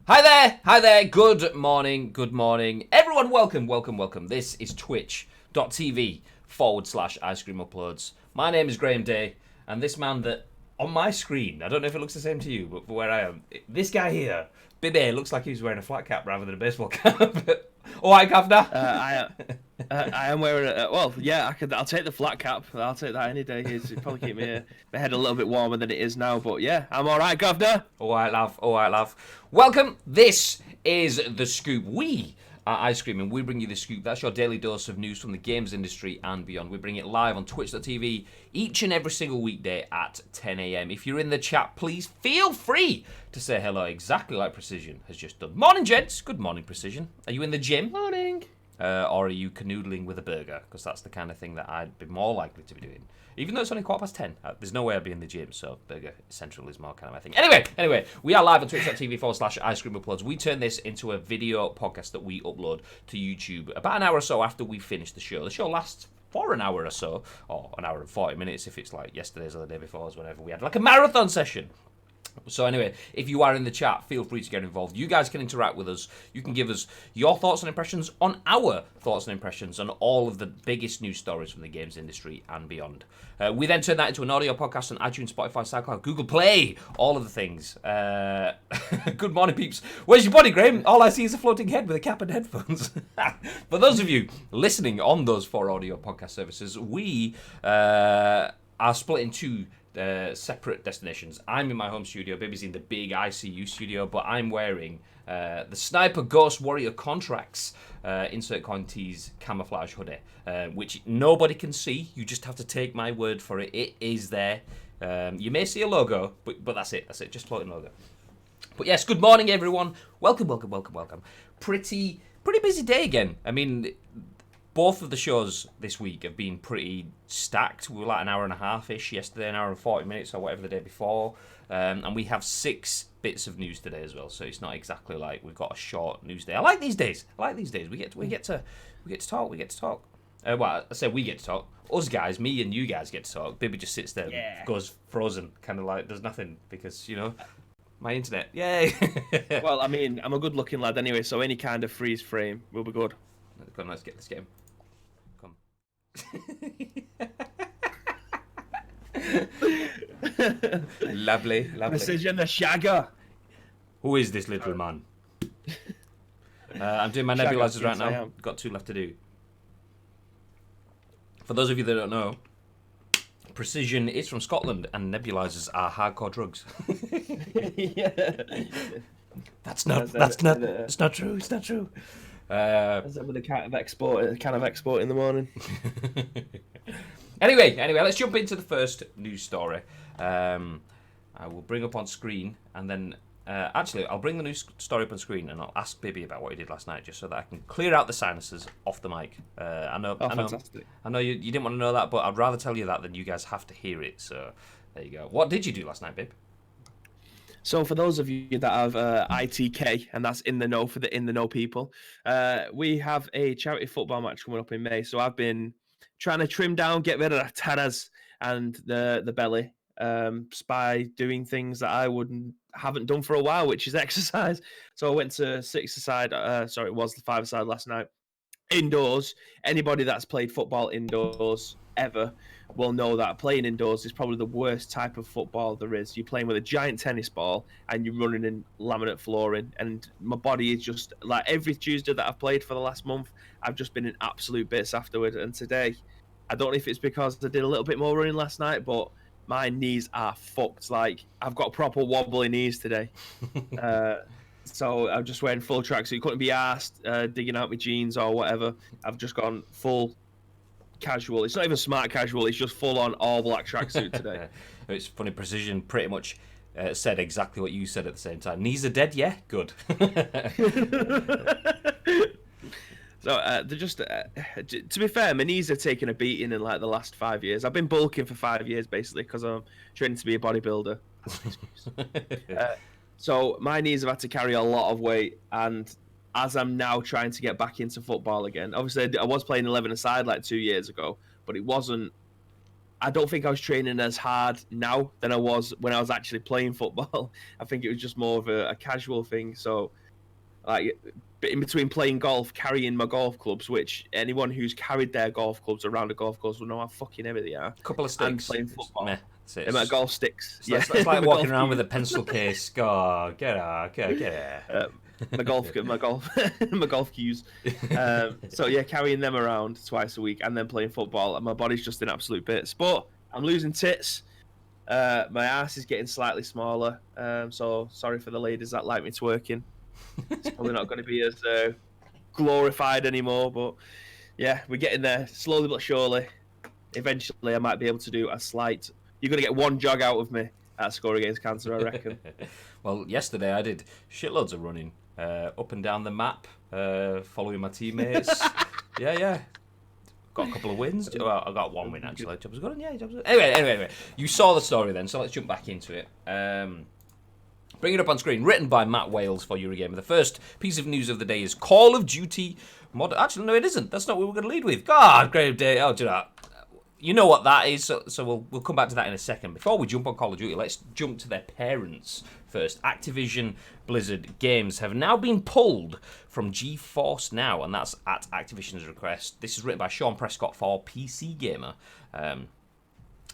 Hi there, good morning, everyone, welcome. This is twitch.tv/ice cream uploads. My name is Graham Day, and this man that, on my screen, I don't know if it looks the same to you, but where I am, this guy here, Bibby, looks like he's wearing a flat cap rather than a baseball cap. Alright, Governor? I am wearing a, well, yeah, I'll take the flat cap. I'll take that any day. It'll probably keep my head a little bit warmer than it is now, but yeah, I'm alright, Governor. Alright, love. Welcome, this is The Scoop. We are Ice Cream, and we bring you The Scoop. That's your daily dose of news from the games industry and beyond. We bring it live on twitch.tv each and every single weekday at 10 a.m. If you're in the chat, please feel free to say hello, exactly like Precision has just done. Morning, gents. Good morning, Precision. Are you in the gym? Morning. Or are you canoodling with a burger? Because that's the kind of thing that I'd be more likely to be doing. Even though it's only 10:15. There's no way I'd be in the gym, so Burger Central is more kind of my thing. Anyway, we are live on twitch.tv/ice cream uploads. We turn this into a video podcast that we upload to YouTube about an hour or so after we finish the show. The show lasts for an hour or so, or an hour and 40 minutes if it's like yesterday's or the day before's, whenever we had like a marathon session. So anyway, if you are in the chat, feel free to get involved. You guys can interact with us. You can give us your thoughts and impressions on our thoughts and impressions on all of the biggest news stories from the games industry and beyond. We then turn that into an audio podcast on iTunes, Spotify, SoundCloud, Google Play, all of the things. Good morning, peeps. Where's your body, Graham? All I see is a floating head with a cap and headphones. For those of you listening on those 4 audio podcast services, we are split into separate destinations. I'm in my home studio. Baby's in the big ICU studio, but I'm wearing the Sniper Ghost Warrior Contracts insert coin Tease camouflage hoodie, which nobody can see. You just have to take my word for it. It is there. You may see a logo, but that's it. Just floating logo. But yes, good morning, everyone. Welcome. Pretty busy day again. I mean, both of the shows this week have been pretty stacked. We were like an hour and a half-ish yesterday, an hour and 40 minutes or whatever the day before. And we have 6 bits of news today as well, so it's not exactly like we've got a short news day. I like these days. We get to talk. Well, I say we get to talk. Us guys, me and you guys get to talk. Bibby just sits there and goes frozen, kind of like does nothing because, you know, my internet. Yay! Well, I mean, I'm a good-looking lad anyway, so any kind of freeze frame will be good. Come on, let's get him. Come. Lovely. Precision the Shagger. Who is this little man? I'm doing my nebulizers right now. Got 2 left to do. For those of you that don't know, Precision is from Scotland, and nebulizers are hardcore drugs. Yeah. That's not true. It's not true. With a can of export in the morning. Anyway, let's jump into the first news story. I will bring up on screen, and then actually I'll bring the news story up on screen, and I'll ask Bibby about what he did last night, just so that I can clear out the sinuses off the mic. I know you didn't want to know that, but I'd rather tell you that than you guys have to hear it. So there you go. What did you do last night, Bib? So for those of you that have ITK, and that's in the know for the in the know people, we have a charity football match coming up in May. So I've been trying to trim down, get rid of the taras and the belly by doing things that I haven't done for a while, which is exercise. So I went to 6-a-side, it was the 5-a-side last night, indoors. Anybody that's played football indoors ever will know that playing indoors is probably the worst type of football there is. You're playing with a giant tennis ball and you're running in laminate flooring, and my body is just like every Tuesday that I've played for the last month, I've just been in absolute bits afterward. And today, I don't know if it's because I did a little bit more running last night, but my knees are fucked. Like, I've got proper wobbly knees today. So I'm just wearing full tracksuit. You couldn't be asked digging out my jeans or whatever. I've just gone full casual. It's not even smart casual. It's just full on all black tracksuit today. It's funny. Precision pretty much said exactly what you said at the same time. Knees are dead. Yeah, good. So they're just. To be fair, my knees have taken a beating in like the last 5 years. I've been bulking for 5 years basically because I'm training to be a bodybuilder. So my knees have had to carry a lot of weight, and as I'm now trying to get back into football again, obviously I was playing 11-a-side like 2 years ago, but it wasn't I don't think I was training as hard now than I was when I was actually playing football. I think it was just more of a casual thing. So, like, in between playing golf, carrying my golf clubs, which anyone who's carried their golf clubs around a golf course will know how fucking heavy they are. Couple of And sticks. playing football. Meh. My golf sticks. It's like My walking golf around with cue. a pencil case. God, get out. my golf cues. So yeah, carrying them around twice a week and then playing football, and my body's just in absolute bits. But I'm losing tits. My ass is getting slightly smaller. So sorry for the ladies that like me twerking. It's probably not going to be as glorified anymore. But yeah, we're getting there slowly but surely. Eventually, I might be able to do a slight. You're going to get one jog out of me at Score Against Cancer, I reckon. Well, yesterday I did shitloads of running up and down the map, following my teammates. Yeah. Got a couple of wins. Well, I got one win, actually. Job was good. Yeah, job was good. Anyway. You saw the story then, so let's jump back into it. Bring it up on screen. Written by Matt Wales for Eurogamer. The first piece of news of the day is Call of Duty Modern... Actually, no, it isn't. That's not what we're going to lead with. God, great day. Oh, do that. You know what that is, so we'll come back to that in a second. Before we jump on Call of Duty, let's jump to their parents first. Activision Blizzard games have now been pulled from GeForce Now, and that's at Activision's request. This is written by Shaun Prescott for PC Gamer. And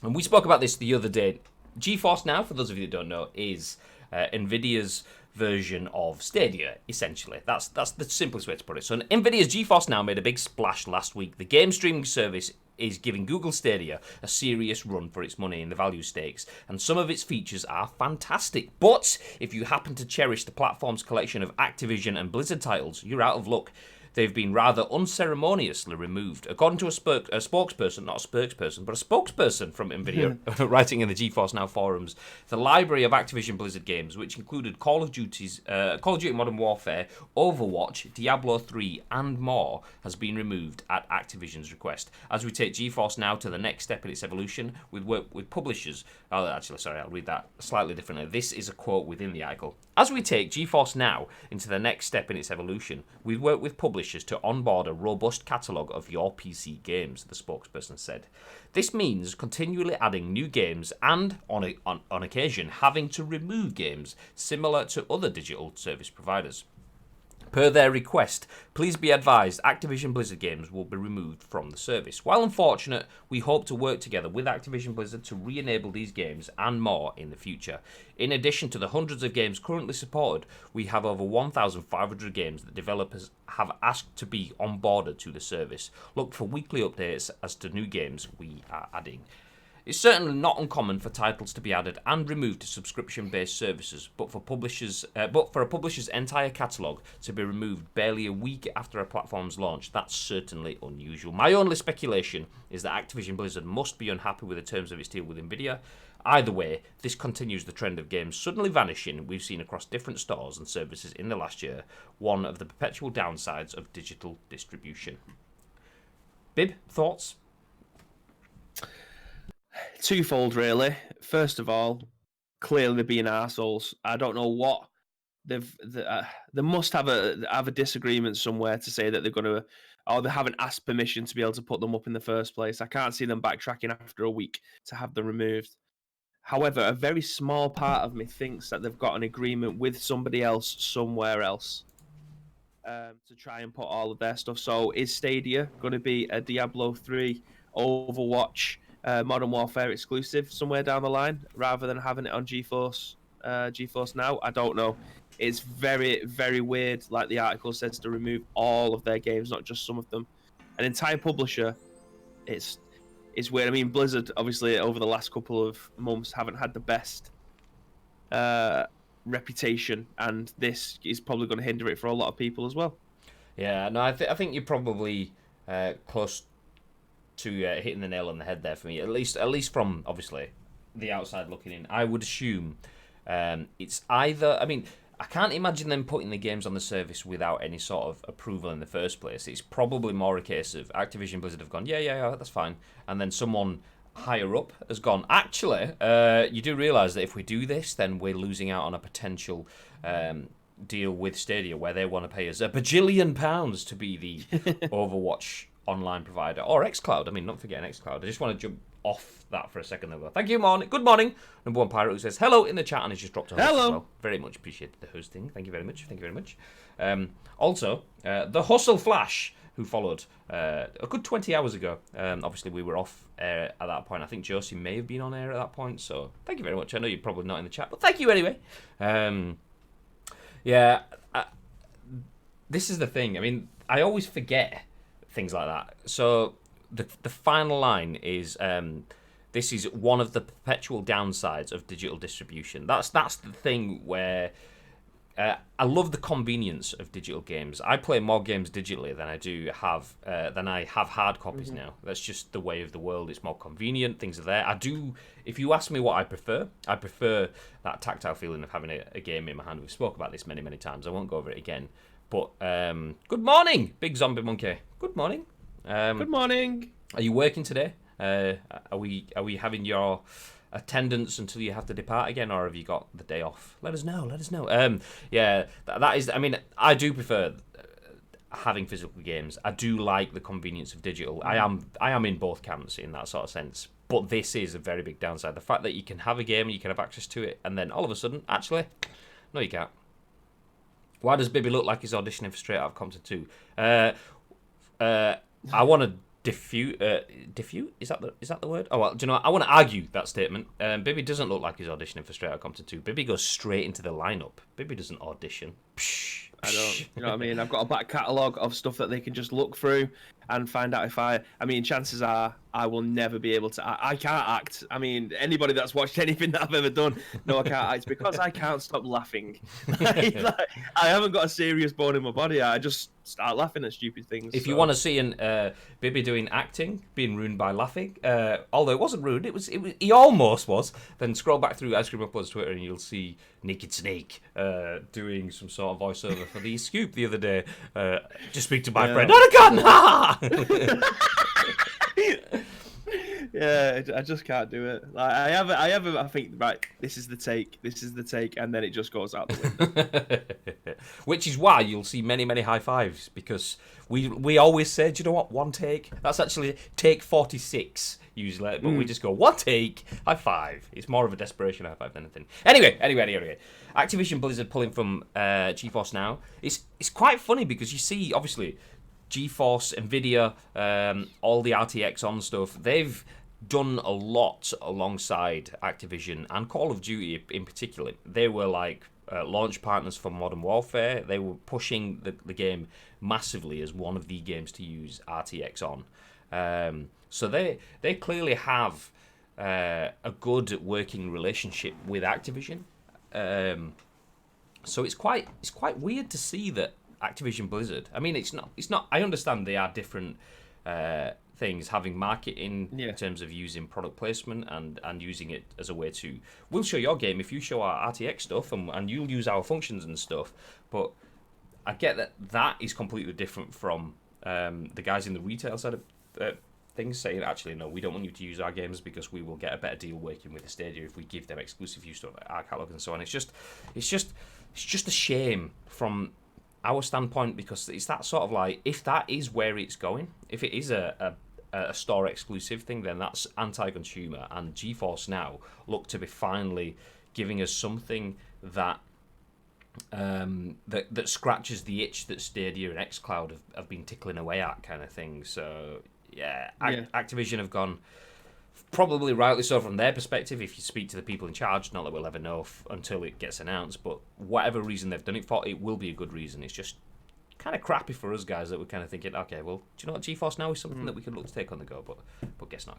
we spoke about this the other day. GeForce Now, for those of you that don't know, is NVIDIA's version of Stadia, essentially. That's the simplest way to put it. So NVIDIA's GeForce Now made a big splash last week. The game streaming service is giving Google Stadia a serious run for its money in the value stakes, and some of its features are fantastic. But if you happen to cherish the platform's collection of Activision and Blizzard titles, you're out of luck. They've been rather unceremoniously removed. According to a spokesperson, not a spokesperson, but a spokesperson from NVIDIA, writing in the GeForce Now forums, the library of Activision Blizzard games, which included Call of Duty Modern Warfare, Overwatch, Diablo 3, and more, has been removed at Activision's request. As we take GeForce Now to the next step in its evolution, with work with publishers... Oh, actually, sorry, I'll read that slightly differently. This is a quote within the article. As we take GeForce Now into the next step in its evolution, we work with publishers to onboard a robust catalogue of your PC games, the spokesperson said. This means continually adding new games and, on occasion, having to remove games similar to other digital service providers. Per their request, please be advised Activision Blizzard games will be removed from the service. While unfortunate, we hope to work together with Activision Blizzard to re-enable these games and more in the future. In addition to the hundreds of games currently supported, we have over 1,500 games that developers have asked to be onboarded to the service. Look for weekly updates as to new games we are adding. It's certainly not uncommon for titles to be added and removed to subscription-based services, but for a publisher's entire catalogue to be removed barely a week after a platform's launch, that's certainly unusual. My only speculation is that Activision Blizzard must be unhappy with the terms of its deal with Nvidia. Either way, this continues the trend of games suddenly vanishing we've seen across different stores and services in the last year, one of the perpetual downsides of digital distribution. Bib, thoughts? Twofold, really. First of all, clearly being arseholes. I don't know what they must have a disagreement somewhere to say that they're going to, or they haven't asked permission to be able to put them up in the first place. I can't see them backtracking after a week to have them removed. However, a very small part of me thinks that they've got an agreement with somebody else somewhere else to try and put all of their stuff. So is Stadia going to be a Diablo 3, Overwatch, Modern Warfare exclusive somewhere down the line, rather than having it on GeForce Now? I don't know. It's very, very weird, like the article says, to remove all of their games, not just some of them. An entire publisher, it's weird. I mean, Blizzard, obviously, over the last couple of months, haven't had the best reputation, and this is probably going to hinder it for a lot of people as well. Yeah, no, I think you're probably close to hitting the nail on the head there for me. At least from obviously the outside looking in, I would assume it's either. I mean, I can't imagine them putting the games on the service without any sort of approval in the first place. It's probably more a case of Activision Blizzard have gone, yeah, that's fine, and then someone higher up has gone, actually, you do realise that if we do this, then we're losing out on a potential deal with Stadia where they want to pay us £1 bajillion to be the Overwatch online provider, or xCloud. I mean, not forgetting xCloud. I just want to jump off that for a second though. Thank you, good morning, number one pirate who says hello in the chat and has just dropped a host Hello. as well. Very much appreciate the hosting. Thank you very much. Thank you very much. Also, the Hustle Flash, who followed a good 20 hours ago. Obviously, we were off air at that point. I think Josie may have been on air at that point, so thank you very much. I know you're probably not in the chat, but thank you anyway. This is the thing. I mean, I always forget things like that. So the final line is, this is one of the perpetual downsides of digital distribution. That's the thing where I love the convenience of digital games. I play more games digitally than I have hard copies now. That's just the way of the world. It's more convenient. Things are there. If you ask me what I prefer that tactile feeling of having a game in my hand. We've spoke about this many, many times. I won't go over it again. But good morning, Big Zombie Monkey. Good morning. Good morning. Are you working today? Are we having your attendance until you have to depart again, or have you got the day off? Let us know. That is. I mean, I do prefer having physical games. I do like the convenience of digital. I am in both camps in that sort of sense. But this is a very big downside. The fact that you can have a game, you can have access to it, and then all of a sudden, actually, no, you can't. Why does Bibby look like he's auditioning for Straight Out of Compton 2? I want to diffute. Is that the word? Oh well, do you know what? I want to argue that statement. Bibby doesn't look like he's auditioning for Straight Out of Compton 2. Bibby goes straight into the lineup. Bibby doesn't audition. I don't. You know what I mean? I've got a back catalogue of stuff that they can just look through and find out if I mean, chances are I will never be able to. I can't act. I mean, anybody that's watched anything that I've ever done, no, I can't act because I can't stop laughing. I haven't got a serious bone in my body. I just start laughing at stupid things. If you want to see Bibby doing acting, being ruined by laughing, although it wasn't ruined, it was he almost was. Then scroll back through Ice Cream Uploads Twitter and you'll see Naked Snake doing some sort of voiceover for the Scoop the other day. Just speak to my friend. Yeah, I just can't do it. Like, I think, right, this is the take, and then it just goes out the window. Which is why you'll see many, many high fives, because we always say, do you know what, one take? That's actually take 46 usually, but we just go, one take, high five. It's more of a desperation high five than anything. Anyway. Activision Blizzard pulling from GeForce Now. It's quite funny because you see, obviously, GeForce, Nvidia, all the RTX on stuff, they've done a lot alongside Activision and Call of Duty in particular. They were like launch partners for Modern Warfare. They were pushing the game massively as one of the games to use RTX on. So they clearly have a good working relationship with Activision. So it's quite weird to see that Activision Blizzard. I mean, it's not. I understand they are different things, having marketing in terms of using product placement and using it as a way to, we'll show your game if you show our RTX stuff and you'll use our functions and stuff. But I get that is completely different from the guys in the retail side of things saying, actually, no, we don't want you to use our games because we will get a better deal working with the Stadia if we give them exclusive use to our catalog and so on. It's just a shame from our standpoint, because it's that sort of like, if that is where it's going, if it is a store exclusive thing, then that's anti-consumer, and GeForce Now look to be finally giving us something that that scratches the itch that Stadia and xCloud have been tickling away at, kind of thing. So Activision have gone, probably rightly so from their perspective, if you speak to the people in charge, not that we'll ever know until it gets announced, but whatever reason they've done it for, it will be a good reason. It's just kind of crappy for us guys that we're kind of thinking, okay, well, do you know what, GeForce Now is something that we could look to take on the go, but guess not.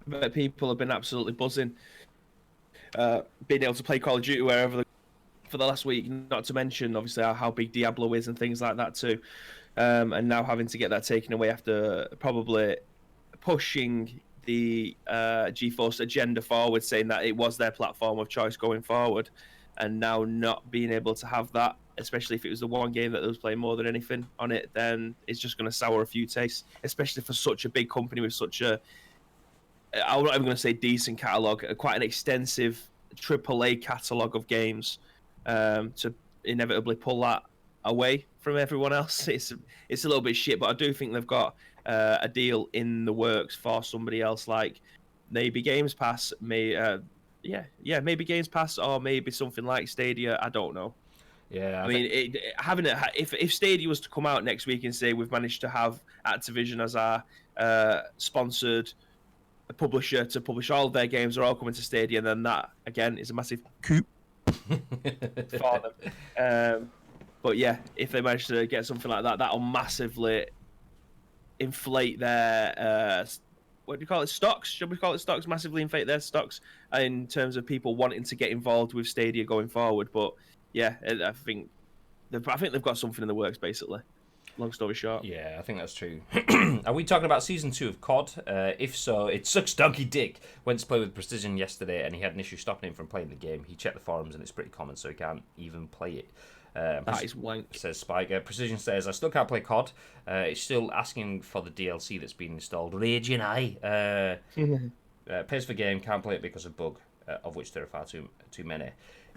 But people have been absolutely buzzing, being able to play Call of Duty wherever for the last week, not to mention, obviously, how big Diablo is and things like that too. And now having to get that taken away after probably pushing the GeForce agenda forward, saying that it was their platform of choice going forward, and now not being able to have that, especially if it was the one game that they was playing more than anything on it, then it's just going to sour a few tastes, especially for such a big company with such a, I'm not even going to say decent catalogue, quite an extensive AAA catalogue of games, to inevitably pull that away from everyone else. It's a little bit shit, but I do think they've got a deal in the works for somebody else like maybe Games Pass, maybe Games Pass, or maybe something like Stadia. I don't know. Yeah, I mean, if Stadia was to come out next week and say we've managed to have Activision as our sponsored publisher to publish all of their games, are all coming to Stadia, then that again is a massive coup for them. But yeah, if they manage to get something like that, that'll massively inflate their what do you call it? Stocks? Should we call it stocks? Massively inflate their stocks in terms of people wanting to get involved with Stadia going forward. But yeah, I think they've got something in the works, basically. Long story short. Yeah, I think that's true. Are we talking about season 2 of COD? If so, it sucks donkey dick. Went to play with Precision yesterday, and he had an issue stopping him from playing the game. He checked the forums, and it's pretty common, so he can't even play it. That is wank. Says Spike. Precision says, I still can't play COD. It's still asking for the DLC that's been installed. Raging eye. Pays for game, can't play it because of bug, of which there are far too many.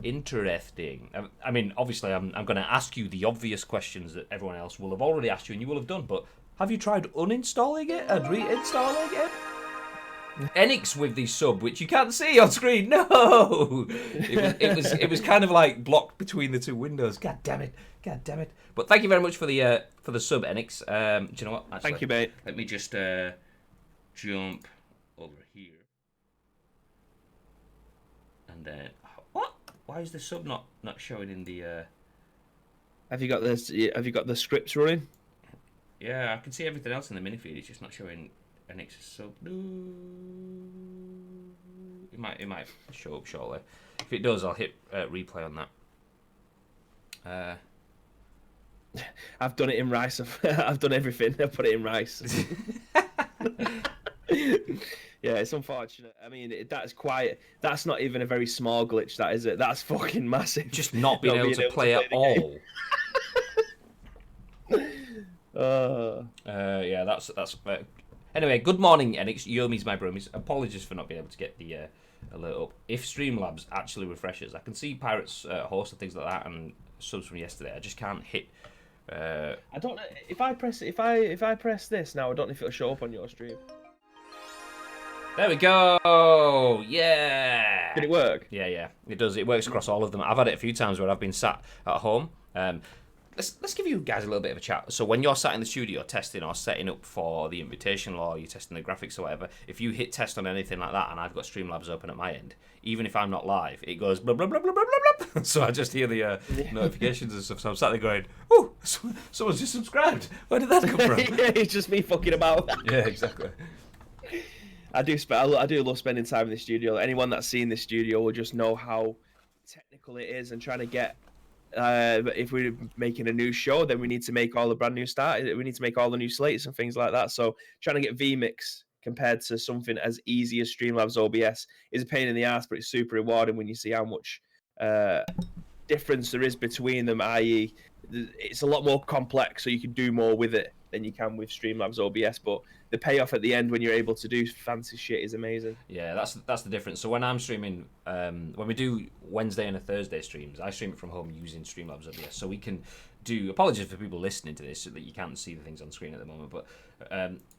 Interesting. I mean, obviously, I'm going to ask you the obvious questions that everyone else will have already asked you, and you will have done, but have you tried uninstalling it and reinstalling it? Enix with the sub, which you can't see on screen. No, it was kind of like blocked between the two windows. God damn it! But thank you very much for the sub, Enix. Do you know what? Actually, thank you, mate. Let me just jump over here, and then what? Why is the sub not showing in the? Have you got this? Have you got the scripts running? Yeah, I can see everything else in the minifeed. It's just not showing. Enix's sub. It might show up shortly. If it does, I'll hit replay on that. I've done it in Rice. I've done everything. I put it in Rice. Yeah, it's unfortunate. I mean, that's not even a very small glitch, that is it? That's fucking massive. Just not being able to play at all. Yeah, that's. Anyway, good morning, Enix. Yomis, my bromies. Apologies for not being able to get the alert up. If Streamlabs actually refreshes, I can see Pirates host and things like that, and subs from yesterday. I just can't hit. I don't know if I press this now. I don't know if it'll show up on your stream. There we go. Yeah. Did it work? Yeah. It does. It works across all of them. I've had it a few times where I've been sat at home. Let's give you guys a little bit of a chat. So when you're sat in the studio testing or setting up for the Invitational, or you're testing the graphics or whatever, if you hit test on anything like that and I've got Streamlabs open at my end, even if I'm not live, it goes blah blah blah blah blah blah blah. So I just hear the notifications and stuff. So I'm sat there going, "Oh, someone's just subscribed. Where did that come from?" Yeah, it's just me fucking about. Yeah, exactly. I do love spending time in the studio. Anyone that's seen the studio will just know how technical it is, and trying to get. If we're making a new show, then we need to make all the brand new start. We need to make all the new slates and things like that. So trying to get vMix compared to something as easy as Streamlabs OBS is a pain in the ass, but it's super rewarding when you see how much difference there is between them. I.e., it's a lot more complex, so you can do more with it than you can with Streamlabs OBS. But the payoff at the end when you're able to do fancy shit is amazing. Yeah, that's the difference. So when I'm streaming, when we do Wednesday and a Thursday streams, I stream it from home using Streamlabs OBS. So we can do, apologies for people listening to this so that you can't see the things on screen at the moment, but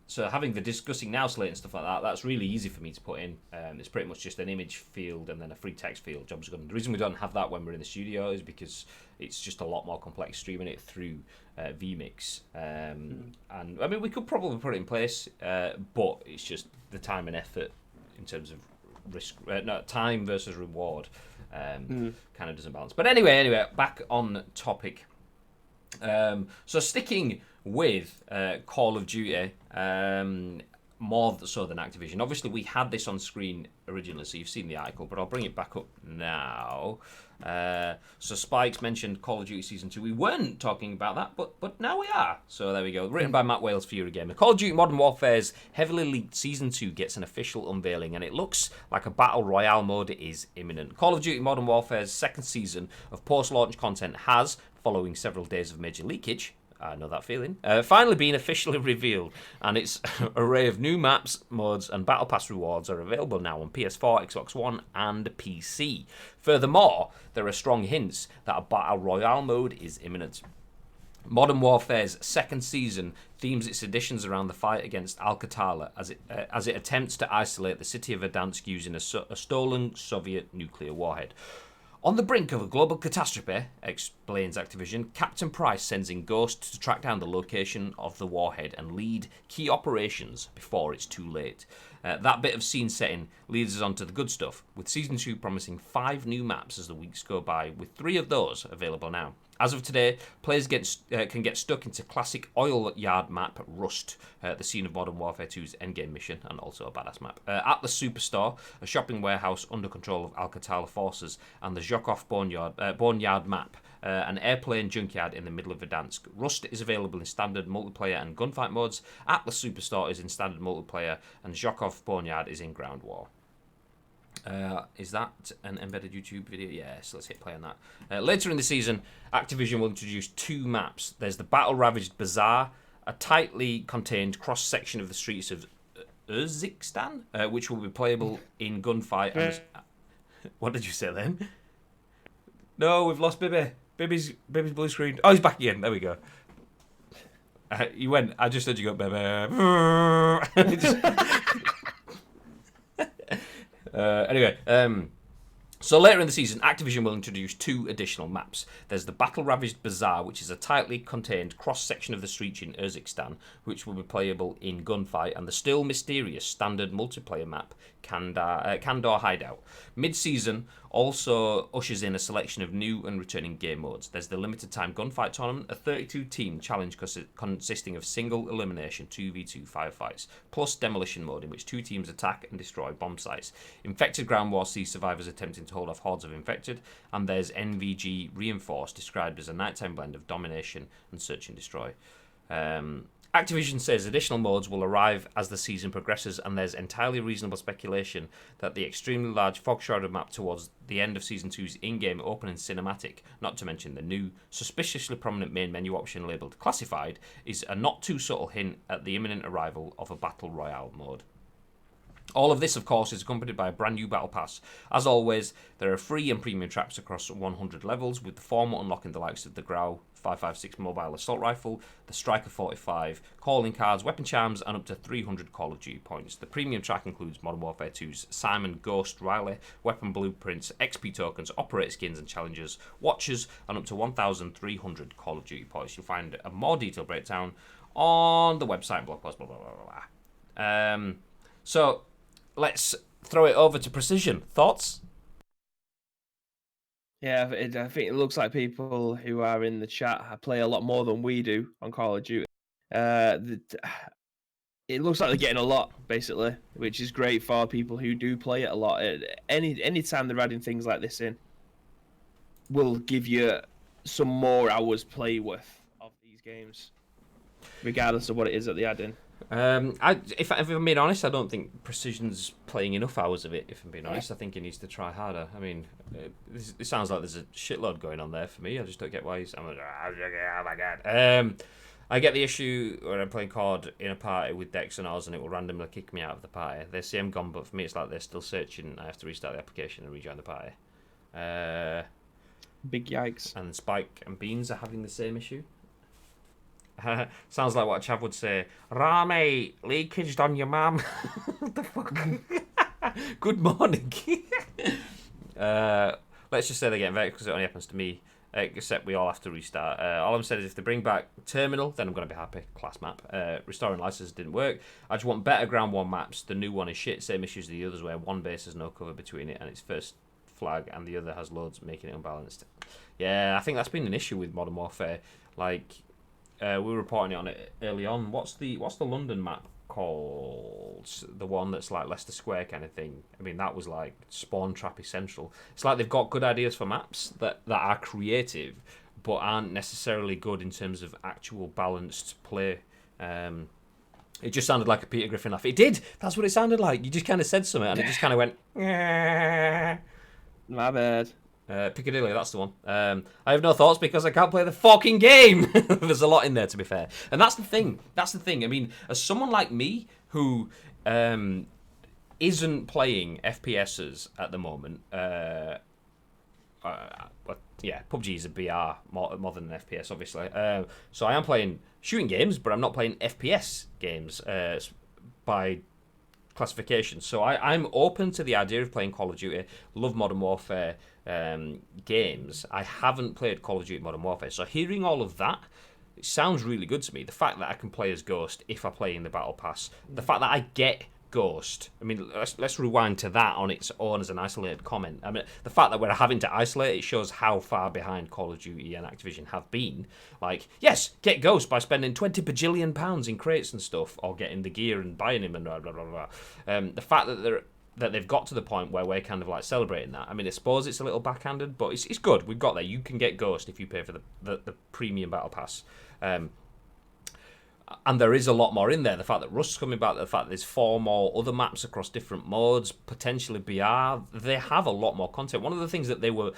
so having the discussing now slate and stuff like that, that's really easy for me to put in. It's pretty much just an image field and then a free text field. Jobs are good. The reason we don't have that when we're in the studio is because it's just a lot more complex streaming it through vMix. And I mean, we could probably put it in place, but it's just the time and effort in terms of risk, time versus reward, kind of doesn't balance. But anyway, back on topic. So sticking with Call of Duty, more so than Activision. Obviously, we had this on screen originally, so you've seen the article, but I'll bring it back up now. So Spikes mentioned Call of Duty Season 2. We weren't talking about that, but now we are. So there we go. Written by Matt Wales, Fury Gamer. Call of Duty Modern Warfare's heavily leaked Season 2 gets an official unveiling, and it looks like a Battle Royale mode is imminent. Call of Duty Modern Warfare's second season of post-launch content has, following several days of major leakage, I know that feeling, finally been officially revealed, and its array of new maps, modes, and Battle Pass rewards are available now on PS4, Xbox One, and PC. Furthermore, there are strong hints that a Battle Royale mode is imminent. Modern Warfare's second season themes its editions around the fight against Al-Qatala as it attempts to isolate the city of Verdansk using a stolen Soviet nuclear warhead. On the brink of a global catastrophe, explains Activision, Captain Price sends in Ghost to track down the location of the warhead and lead key operations before it's too late. That bit of scene setting leads us on to the good stuff, with Season 2 promising 5 new maps as the weeks go by, with 3 of those available now. As of today, players can get stuck into classic oil yard map Rust, the scene of Modern Warfare 2's endgame mission, and also a badass map. Atlas Superstore, a shopping warehouse under control of Al-Qatala forces, and the Zhukov Boneyard map, an airplane junkyard in the middle of Verdansk. Rust is available in standard multiplayer and gunfight modes. Atlas Superstore is in standard multiplayer, and Zhukov Boneyard is in ground war. Is that an embedded YouTube video? Yes, let's hit play on that. Later in the season, Activision will introduce 2 maps. There's the battle-ravaged Bazaar, a tightly contained cross-section of the streets of Uzbekistan, which will be playable in gunfight. And what did you say then? No, we've lost Bibby. Bibby's blue screen. Oh, he's back again. There we go. You went. I just said you got Bibby. Anyway, so later in the season, Activision will introduce 2 additional maps. There's the battle-ravaged Bazaar, which is a tightly contained cross-section of the streets in Uzbekistan, which will be playable in gunfight, and the still mysterious standard multiplayer map, Kandor Hideout. Mid-season also ushers in a selection of new and returning game modes. There's the limited-time gunfight tournament, a 32-team challenge consisting of single elimination 2v2 firefights, plus demolition mode in which 2 teams attack and destroy bomb sites. Infected ground war sees survivors attempting to hold off hordes of infected, and there's NVG Reinforced, described as a nighttime blend of domination and search and destroy. Activision says additional modes will arrive as the season progresses, and there's entirely reasonable speculation that the extremely large fog-shrouded map towards the end of Season 2's in-game opening cinematic, not to mention the new, suspiciously prominent main menu option labelled Classified, is a not-too-subtle hint at the imminent arrival of a Battle Royale mode. All of this, of course, is accompanied by a brand new Battle Pass. As always, there are free and premium tracks across 100 levels, with the former unlocking the likes of the Grau 5.56 mobile assault rifle, the Striker 45, calling cards, weapon charms, and up to 300 Call of Duty points. The premium track includes Modern Warfare 2's Simon Ghost Riley, weapon blueprints, XP tokens, operator skins and challenges, watches, and up to 1,300 Call of Duty points. You'll find a more detailed breakdown on the website, blog post, blah, blah, blah, blah, blah. So let's throw it over to Precision. Thoughts? Yeah, I think it looks like people who are in the chat play a lot more than we do on Call of Duty. It looks like they're getting a lot, basically, which is great for people who do play it a lot. Any time they're adding things like this in, will give you some more hours play worth of these games, regardless of what it is that they add in. If I'm being honest, I don't think Precision's playing enough hours of it. If I'm being honest, I think he needs to try harder. I mean, it sounds like there's a shitload going on there for me. I just don't get why he's. I'm like, oh my god. I get the issue when I'm playing COD in a party with Dex and Oz, and it will randomly kick me out of the party. They say I'm gone, but for me, it's like they're still searching. I have to restart the application and rejoin the party. Big yikes. And Spike and Beans are having the same issue. Sounds like what a chav would say. Rami, leakaged on your mum. What the fuck? Good morning. Let's just say they're getting vexed because it only happens to me. Except we all have to restart. All I'm saying is if they bring back Terminal, then I'm going to be happy. Class map. Restoring License didn't work. I just want better Ground 1 maps. The new one is shit. Same issues as the others where one base has no cover between it and its first flag and the other has loads, making it unbalanced. Yeah, I think that's been an issue with Modern Warfare. Like... we were reporting it on it early on. What's the London map called? The one that's like Leicester Square kind of thing. I mean, that was like spawn trap essential. It's like they've got good ideas for maps that are creative, but aren't necessarily good in terms of actual balanced play. It just sounded like a Peter Griffin laugh. It did. That's what it sounded like. You just kind of said something, and it just kind of went. My bad. Piccadilly, that's the one. I have no thoughts because I can't play the fucking game. There's a lot in there, to be fair. And that's the thing. I mean, as someone like me who isn't playing FPSs at the moment, yeah, PUBG is a BR more than an FPS, obviously. So I am playing shooting games, but I'm not playing FPS games by classification. So I'm open to the idea of playing Call of Duty. Love Modern Warfare games. I haven't played Call of Duty Modern Warfare. So hearing all of that, it sounds really good to me. The fact that I can play as Ghost if I play in the Battle Pass. The fact that I get Ghost. I mean, let's rewind to that on its own as an isolated comment. I mean, the fact that we're having to isolate it shows how far behind Call of Duty and Activision have been. Like, yes, get Ghost by spending 20 bajillion pounds in crates and stuff, or getting the gear and buying him and blah blah blah blah. The fact that they've got to the point where we're kind of like celebrating that. I mean, I suppose it's a little backhanded, but it's good. We've got there. You can get Ghost if you pay for the premium Battle Pass. And there is a lot more in there. The fact that Rust's coming back, the fact that there's 4 more other maps across different modes, potentially BR. They have a lot more content. One of the things that they were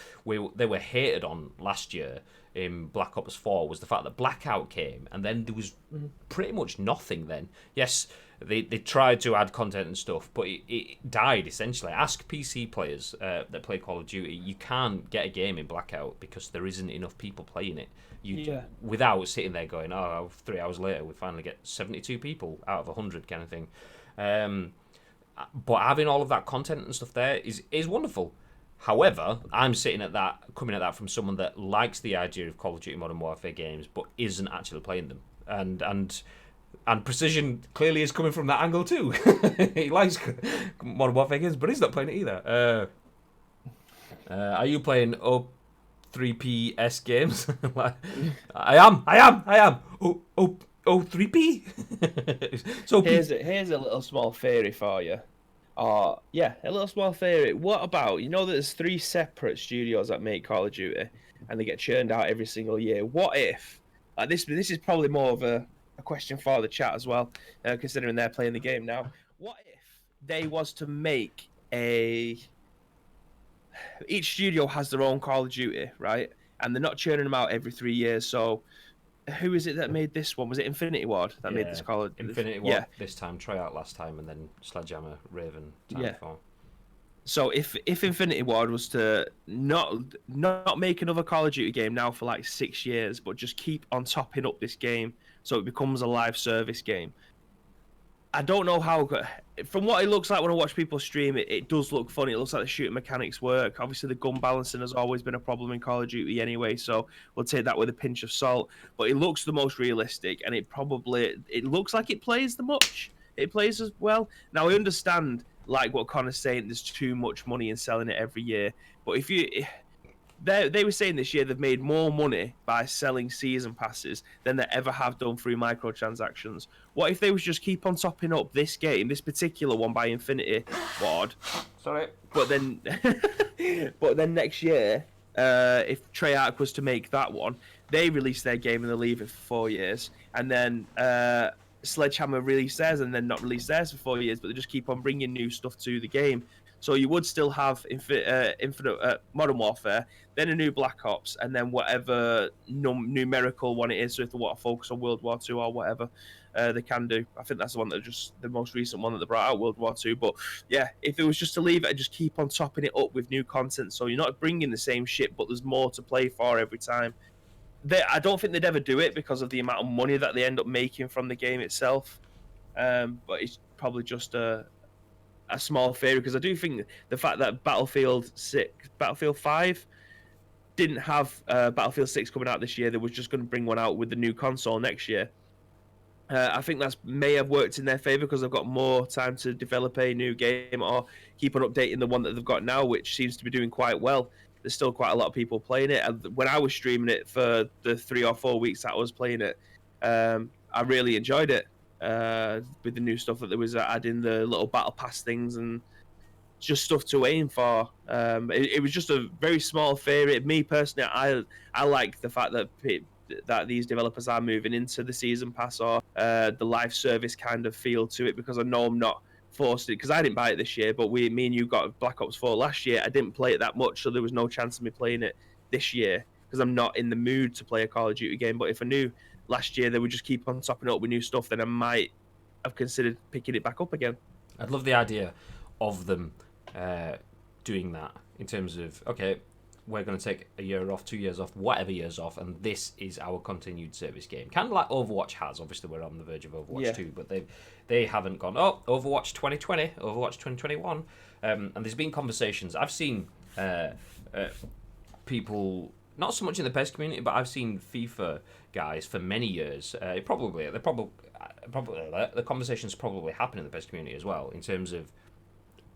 hated on last year in Black Ops 4 was the fact that Blackout came, and then there was pretty much nothing then. Yes, they tried to add content and stuff, but it died, essentially. Ask PC players that play Call of Duty. You can't get a game in Blackout because there isn't enough people playing it. Without sitting there going, 3 hours later, we finally get 72 people out of 100 kind of thing. But having all of that content and stuff there is wonderful. However, I'm coming at that from someone that likes the idea of Call of Duty Modern Warfare games, but isn't actually playing them. And Precision clearly is coming from that angle too. He likes Modern Warfare games, but he's not playing it either. Are you playing 3PS games? I am. Oh, 3P. So here's a little small theory for you. A little small theory. What about, that there's 3 separate studios that make Call of Duty, and they get churned out every single year. What if, this is probably more of a question for the chat as well, considering they're playing the game now. What if they was to make each studio has their own Call of Duty, right? And they're not churning them out every 3 years. So who is it that made this one? Was it Infinity Ward that made this Call of Duty? Infinity Ward this time, Tryout last time, and then Sledgehammer, Raven time before. So if Infinity Ward was to not make another Call of Duty game now for like 6 years, but just keep on topping up this game so it becomes a live service game. I don't know how. From what it looks like when I watch people stream it, it does look funny. It looks like the shooting mechanics work. Obviously, the gun balancing has always been a problem in Call of Duty anyway, so we'll take that with a pinch of salt. But it looks the most realistic, and it looks like it plays the much. It plays as well. Now, I understand, like what Connor's saying, there's too much money in selling it every year. But they were saying this year they've made more money by selling season passes than they ever have done through microtransactions. What if they was just keep on topping up this game, this particular one by Infinity Ward? Sorry. But then next year, if Treyarch was to make that one, they release their game and they leave it for 4 years, and then Sledgehammer release theirs and then not release theirs for 4 years, but they just keep on bringing new stuff to the game. So you would still have Infinite Modern Warfare, then a new Black Ops, and then whatever numerical one it is. So if they want to focus on World War II or whatever, they can do. I think that's the one that just the most recent one that they brought out, World War II. But yeah, if it was just to leave it and just keep on topping it up with new content, so you're not bringing the same shit, but there's more to play for every time. I don't think they'd ever do it because of the amount of money that they end up making from the game itself. But it's probably just a small theory, because I do think the fact that Battlefield 5 didn't have Battlefield 6 coming out this year, they was just going to bring one out with the new console next year. I think that may have worked in their favor because they've got more time to develop a new game or keep on updating the one that they've got now, which seems to be doing quite well. There's still quite a lot of people playing it. And when I was streaming it for the 3 or 4 weeks that I was playing it, I really enjoyed it. With the new stuff that there was adding the little battle pass things and just stuff to aim for. It was just a very small theory. Me personally, I like the fact that these developers are moving into the season pass or the live service kind of feel to it, because I know I'm not forced it, because I didn't buy it this year, but me and you got Black Ops 4 last year. I didn't play it that much, so there was no chance of me playing it this year because I'm not in the mood to play a Call of Duty game. But if I knew last year they would just keep on topping up with new stuff, then I might have considered picking it back up again. I'd love the idea of them doing that in terms of, okay, we're going to take a year off, 2 years off, whatever years off, and this is our continued service game. Kind of like Overwatch has. Obviously, we're on the verge of Overwatch 2, but they haven't gone, oh, Overwatch 2020, Overwatch 2021. And there's been conversations. I've seen people, not so much in the PES community, but I've seen FIFA guys for many years. The conversations probably happen in the PES community as well, in terms of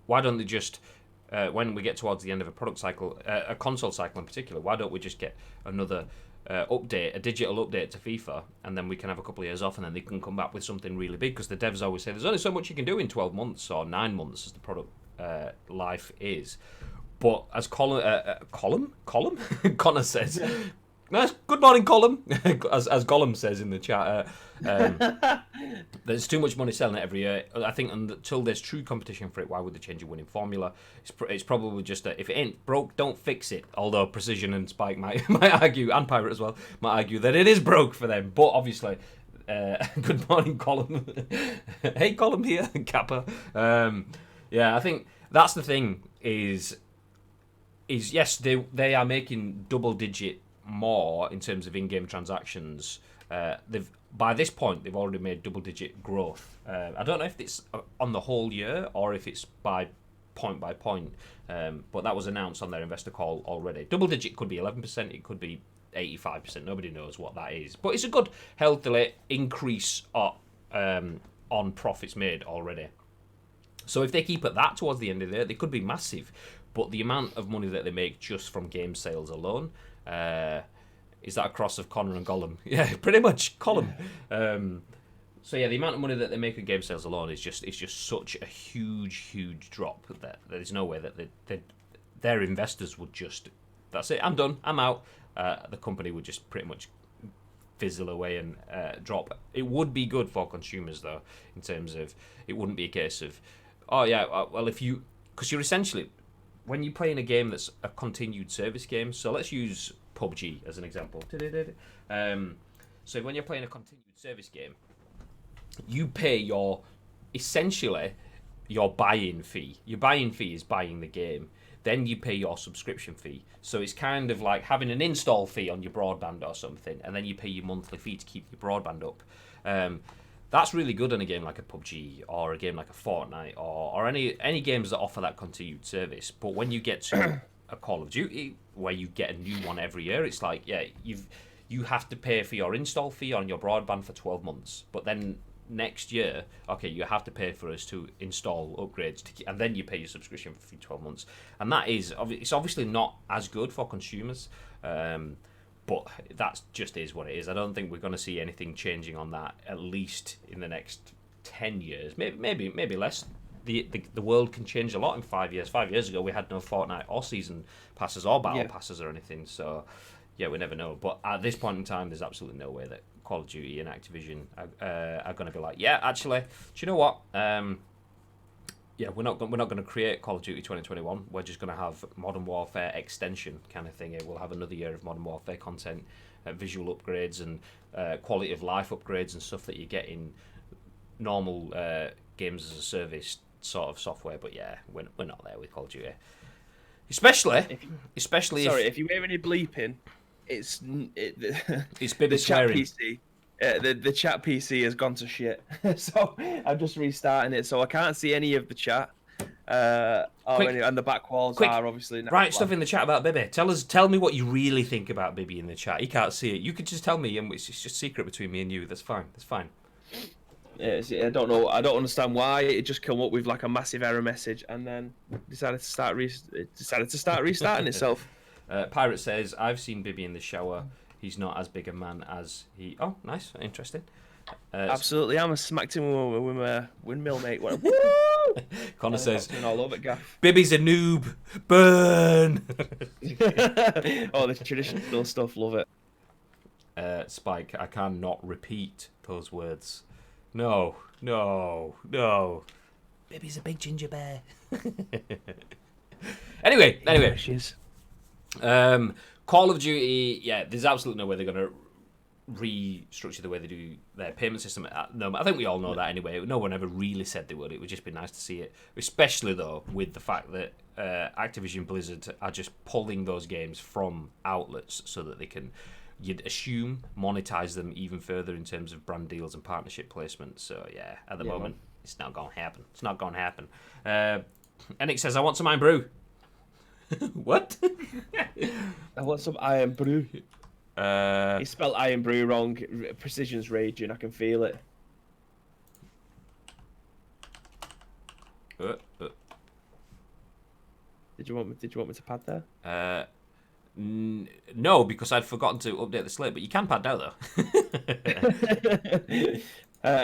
why don't they just, when we get towards the end of a product cycle, a console cycle in particular, why don't we just get another update, a digital update to FIFA, and then we can have a couple of years off, and then they can come back with something really big, because the devs always say there's only so much you can do in 12 months or 9 months as the product life is. But as Connor says, nice, good morning, Colum, as Gollum says in the chat, there's too much money selling it every year. I think until there's true competition for it, why would they change a winning formula? It's probably just that if it ain't broke, don't fix it. Although Precision and Spike might argue, and Pirate as well, might argue that it is broke for them. But obviously, good morning, Colum. Hey, Colum here, Kappa. Yeah, I think that's the thing is yes, they are making double-digit more in terms of in-game transactions. By this point, they've already made double-digit growth. I don't know if it's on the whole year or if it's by point, but that was announced on their investor call already. Double-digit could be 11%, it could be 85%. Nobody knows what that is. But it's a good, healthy increase on profits made already. So if they keep at that towards the end of the year, they could be massive. But the amount of money that they make just from game sales alone, is that a cross of Connor and Gollum? Yeah, pretty much Gollum. So yeah, the amount of money that they make in game sales alone is just such a huge drop that there's no way that their investors would just, that's it, I'm done, I'm out. The company would just pretty much fizzle away and drop. It would be good for consumers though, in terms of it wouldn't be a case of, oh yeah, well because you're essentially, when you play in a game that's a continued service game, so let's use PUBG as an example. So when you're playing a continued service game, you pay essentially your buy-in fee. Your buy-in fee is buying the game. Then you pay your subscription fee. So it's kind of like having an install fee on your broadband or something, and then you pay your monthly fee to keep your broadband up. That's really good in a game like a PUBG or a game like a Fortnite or any games that offer that continued service. But when you get to a Call of Duty where you get a new one every year, it's like, yeah, you have to pay for your install fee on your broadband for 12 months. But then next year, okay, you have to pay for us to install upgrades, and then you pay your subscription for 12 months. And that is, it's obviously not as good for consumers, but that just is what it is. I don't think we're going to see anything changing on that, at least in the next 10 years, maybe less. The world can change a lot in 5 years. 5 years ago, we had no Fortnite or season passes or battle passes or anything, so yeah, we never know. But at this point in time, there's absolutely no way that Call of Duty and Activision are going to be like, yeah, actually, do you know what? Yeah, we're not going to create Call of Duty 2021. We're just going to have Modern Warfare extension kind of thing. We'll have another year of Modern Warfare content, visual upgrades and quality of life upgrades and stuff that you get in normal games as a service sort of software. But yeah, we're not there with Call of Duty. Especially if you hear any bleeping, it's Bibby swearing. PC. The chat PC has gone to shit, so I'm just restarting it. So I can't see any of the chat. And the back walls are obviously write stuff in the chat about Bibby. Tell me what you really think about Bibby in the chat. He can't see it. You could just tell me, and it's just secret between me and you. That's fine. Yeah, I don't know. I don't understand why it just came up with like a massive error message, and then decided to start restarting itself. Pirate says, I've seen Bibby in the shower. He's not as big a man as he... Oh, nice. Interesting. Absolutely. I'm a smacked him with my windmill, mate. Woo! Connor says, all over, Gaff. Bibby's a noob. Burn! Oh, the traditional stuff. Love it. Spike, I cannot repeat those words. No. Bibby's a big ginger bear. Anyway. She is. Call of Duty, yeah, there's absolutely no way they're going to restructure the way they do their payment system. No, I think we all know that anyway. No one ever really said they would. It would just be nice to see it, especially though with the fact that Activision Blizzard are just pulling those games from outlets so that they can, you'd assume, monetize them even further in terms of brand deals and partnership placement. So yeah, at the moment, it's not going to happen. It's not going to happen. And it says, I want some Iron Brew. What? I want some Iron Brew. He spelled Iron Brew wrong. Precision's raging. I can feel it. Did you want me to pad there? No, because I'd forgotten to update the slate. But you can pad now though.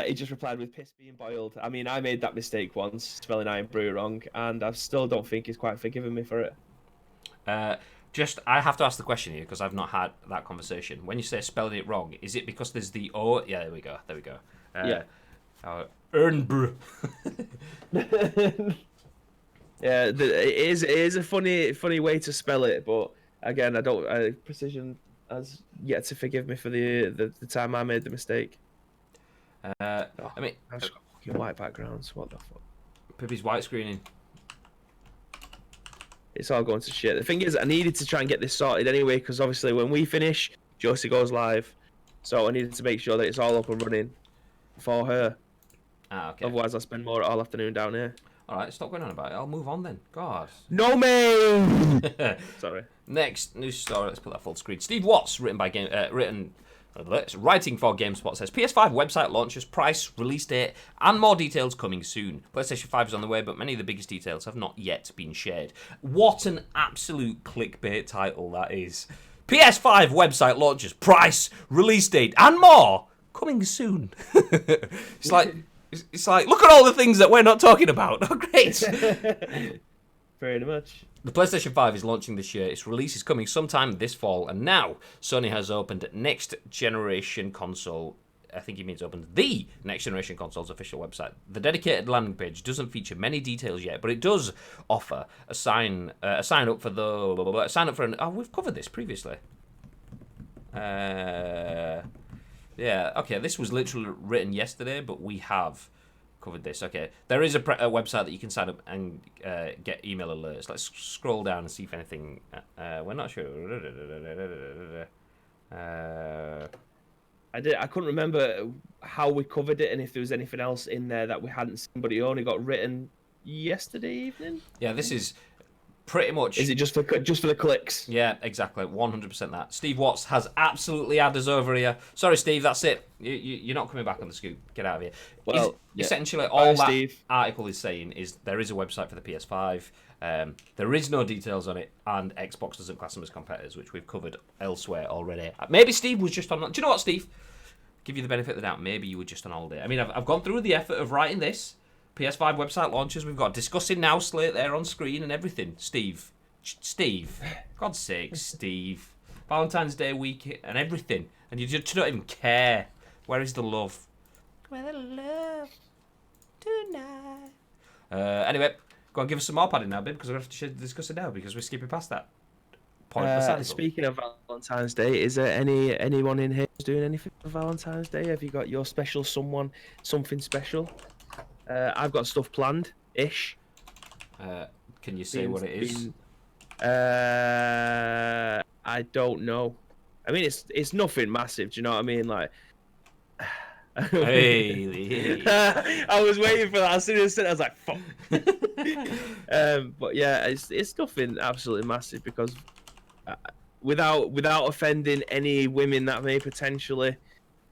He just replied with piss being boiled. I mean, I made that mistake once, spelling Iron Brew wrong, and I still don't think he's quite forgiven me for it. I have to ask the question here because I've not had that conversation. When you say spelling it wrong, is it because there's the O? Yeah, there we go. Yeah. Ernbrew. Yeah, it is a funny way to spell it, but again, Precision has yet to forgive me for the time I made the mistake. I mean, I've just got fucking white backgrounds. What the fuck? Pippi's white screening. It's all going to shit. The thing is, I needed to try and get this sorted anyway, because obviously when we finish, Josie goes live. So I needed to make sure that it's all up and running for her. Okay. Otherwise, I'll spend more all afternoon down here. All right, stop going on about it. I'll move on then. God. No, man! Sorry. Next news story. Let's put that full screen. Steve Watts, writing for GameSpot, says PS5 website launches, price, release date, and more details coming soon. PlayStation 5 is on the way, but many of the biggest details have not yet been shared. What an absolute clickbait title that is. PS5 website launches, price, release date, and more coming soon. It's like, look at all the things that we're not talking about. Oh, great. Very much. The PlayStation 5 is launching this year. Its release is coming sometime this fall, and now Sony has opened next generation console. I think he means opened the next generation console's official website. The dedicated landing page doesn't feature many details yet, but it does offer a sign up for we've covered this previously. Yeah, okay, this was literally written yesterday, but we have covered this. Okay, there is a website that you can sign up and get email alerts. Let's scroll down and see if anything. We're not sure. I couldn't remember how we covered it and if there was anything else in there that we hadn't seen, but it only got written yesterday evening. Yeah, this is pretty much. Is it just for the clicks? Yeah, exactly, 100% that. Steve Watts has absolutely had us over here. Sorry, Steve, that's it. You're not coming back on the scoop. Get out of here. Well, essentially, all that Steve. article is saying is there is a website for the PS5. There is no details on it, and Xbox doesn't class them as competitors, which we've covered elsewhere already. Maybe Steve was just on. Do you know what, Steve? Give you the benefit of the doubt. Maybe you were just on holiday. I mean, I've gone through the effort of writing this. PS5 website launches. We've got discussing now slate there on screen and everything. Steve, God's sake, Steve. Valentine's Day week and everything, and you just don't even care. Where is the love? Where the love tonight? Anyway, go on, give us some more padding now, babe, because we're going to have to discuss it now because we're skipping past that point. Speaking of Valentine's Day, is there anyone in here who's doing anything for Valentine's Day? Have you got your special someone, something special? I've got stuff planned-ish. Can you say what it is? I don't know. I mean, it's nothing massive. Do you know what I mean? Like, hey. I was waiting for that. As soon as I said it, I was like, "Fuck." But yeah, it's nothing absolutely massive because without offending any women that may potentially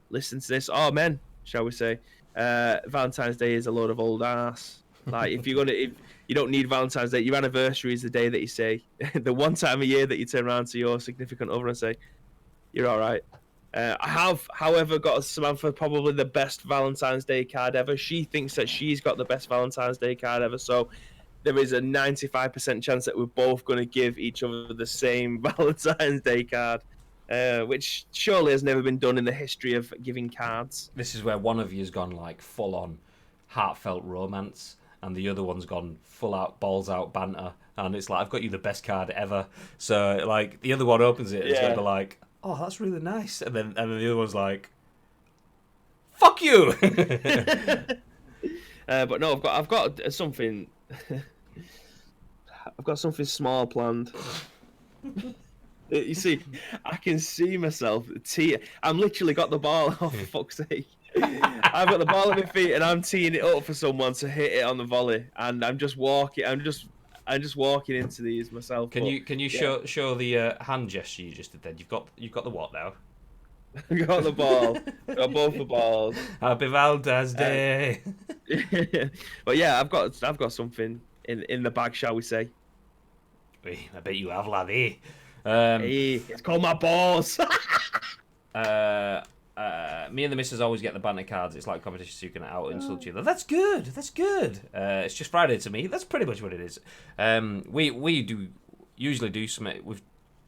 listen to this, or men, shall we say. Valentine's Day is a load of old ass. Like if you don't need Valentine's Day, your anniversary is the day that you say the one time a year that you turn around to your significant other and say, "You're all right." I have, however, got Samantha probably the best Valentine's Day card ever. She thinks that she's got the best Valentine's Day card ever. So there is a 95% chance that we're both going to give each other the same Valentine's Day card. Which surely has never been done in the history of giving cards. This is where one of you has gone like full on heartfelt romance, and the other one's gone full out balls out banter, and it's like I've got you the best card ever. So like the other one opens it, and it's gonna be like, oh, that's really nice. And then the other one's like, fuck you. But no, I've got something. I've got something small planned. You see, I can see myself. I'm literally got the ball. Oh, for fuck's sake! I've got the ball at my feet, and I'm teeing it up for someone to hit it on the volley, and I'm just walking. I'm just walking into these myself. Can you show the hand gesture you just did then? You've got the what now? I got the ball. Got both the balls. Happy Valentine's Day. But yeah, I've got something in the bag, shall we say? I bet you have, laddie. Hey, it's called my balls. Me and the missus always get the banter cards. It's like competition, so you can out insult you. That's good. That's good. It's just Friday to me. That's pretty much what it is. We do usually do something.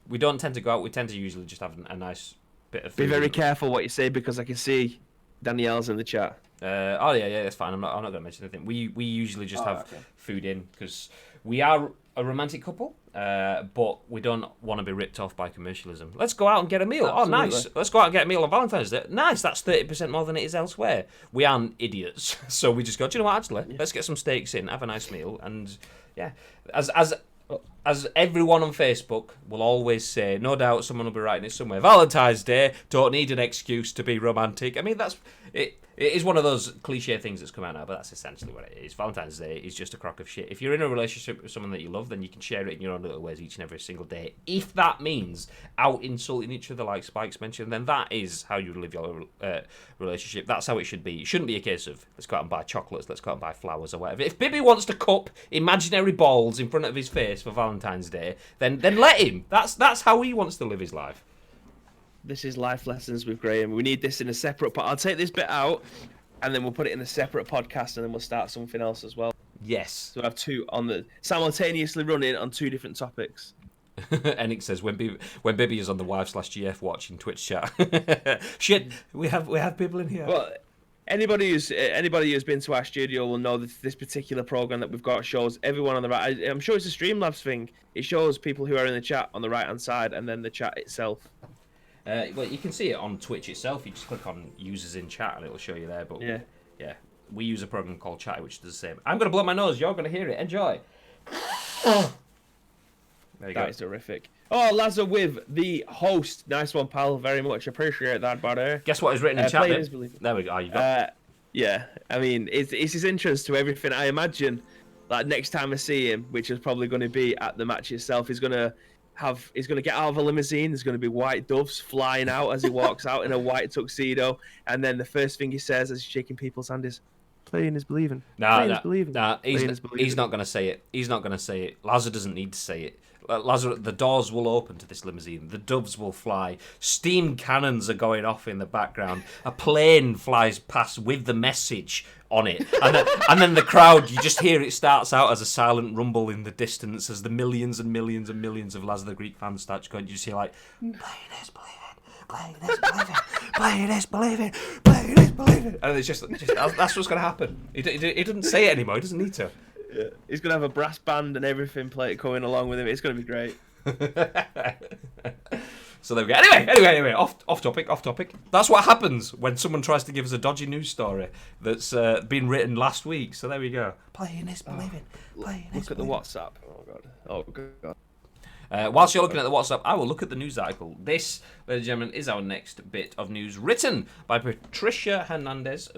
We don't tend to go out. We tend to usually just have a nice bit of food. Be very careful what you say, because I can see Danielle's in the chat. Yeah, that's fine. I'm not going to mention anything. We usually just have food in because we are a romantic couple, but we don't want to be ripped off by commercialism. Let's go out and get a meal. Absolutely. Oh, nice. Let's go out and get a meal on Valentine's Day. Nice. That's 30% more than it is elsewhere. We aren't idiots, so we just go, do you know what? Actually, let's get some steaks in, have a nice meal, and yeah, as everyone on Facebook will always say, no doubt someone will be writing it somewhere. Valentine's Day, don't need an excuse to be romantic. I mean, that's it. It is one of those cliche things that's come out now, but that's essentially what it is. Valentine's Day is just a crock of shit. If you're in a relationship with someone that you love, then you can share it in your own little ways each and every single day. If that means out insulting each other like Spike's mentioned, then that is how you live your relationship. That's how it should be. It shouldn't be a case of, let's go out and buy chocolates, let's go out and buy flowers or whatever. If Bibby wants to cup imaginary balls in front of his face for Valentine's Day, then let him. That's how he wants to live his life. This is Life Lessons with Graham. We need this in a separate part. I'll take this bit out, and then we'll put it in a separate podcast, and then we'll start something else as well. Yes. So we have two on the simultaneously running on two different topics. Enix says when Bibby is on the wife/GF watching Twitch chat. Shit, we have people in here. Well, anybody who's been to our studio will know that this particular program that we've got shows everyone on the right. I'm sure it's a Streamlabs thing. It shows people who are in the chat on the right hand side, and then the chat itself. Well, you can see it on Twitch itself. You just click on users in chat and it'll show you there. But yeah, we use a program called Chat, which does the same. I'm going to blow my nose. You're going to hear it. Enjoy. There you go. That is terrific. Oh, Lazo with the host. Nice one, pal. Very much appreciate that, buddy. Guess what is written in chat? There we go. Oh, you got yeah, I mean, it's his entrance to everything. I imagine, like, next time I see him, which is probably going to be at the match itself, he's going to get out of a limousine. There's going to be white doves flying out as he walks out in a white tuxedo, and then the first thing he says as he's shaking people's hand is, "Playing is believing." He's not going to say it. He's not going to say it. Lazar doesn't need to say it. Lazar, the doors will open to this limousine. The doves will fly. Steam cannons are going off in the background. A plane flies past with the message on it, and then the crowd, you just hear it starts out as a silent rumble in the distance as the millions and millions and millions of Lazar the Greek fans start going. You just hear like, "Playing is believing, playing is believing, playing is believing, playing is believing," and it's just that's what's going to happen. He doesn't say it anymore. He doesn't need to. Yeah. He's going to have a brass band and everything coming along with him. It's going to be great. So there we go. Anyway, off topic. That's what happens when someone tries to give us a dodgy news story that's been written last week. So there we go. Playing is believing. Look at the WhatsApp. Oh god. Whilst you're looking at the WhatsApp, I will look at the news article. This, ladies and gentlemen, is our next bit of news written by Patricia Hernandez.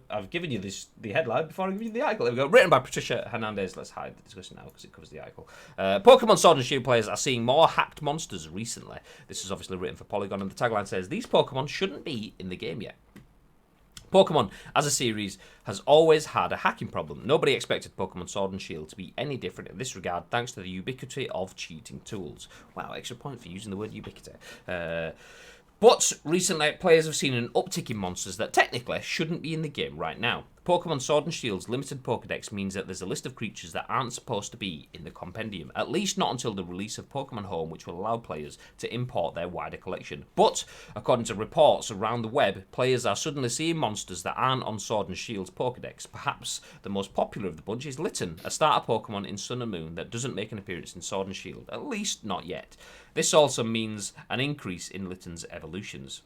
I've given you the headline before I give you the article. There we go. Written by Patricia Hernandez. Let's hide the discussion now because it covers the article. Pokémon Sword and Shield players are seeing more hacked monsters recently. This is obviously written for Polygon, and the tagline says, "These Pokémon shouldn't be in the game yet." Pokemon, as a series, has always had a hacking problem. Nobody expected Pokemon Sword and Shield to be any different in this regard, thanks to the ubiquity of cheating tools. Wow, extra point for using the word ubiquity. But recently, players have seen an uptick in monsters that technically shouldn't be in the game right now. Pokemon Sword and Shield's limited Pokedex means that there's a list of creatures that aren't supposed to be in the compendium, at least not until the release of Pokemon Home, which will allow players to import their wider collection. But, according to reports around the web, players are suddenly seeing monsters that aren't on Sword and Shield's Pokedex. Perhaps the most popular of the bunch is Litten, a starter Pokemon in Sun and Moon that doesn't make an appearance in Sword and Shield, at least not yet. This also means an increase in Litten's evolutions.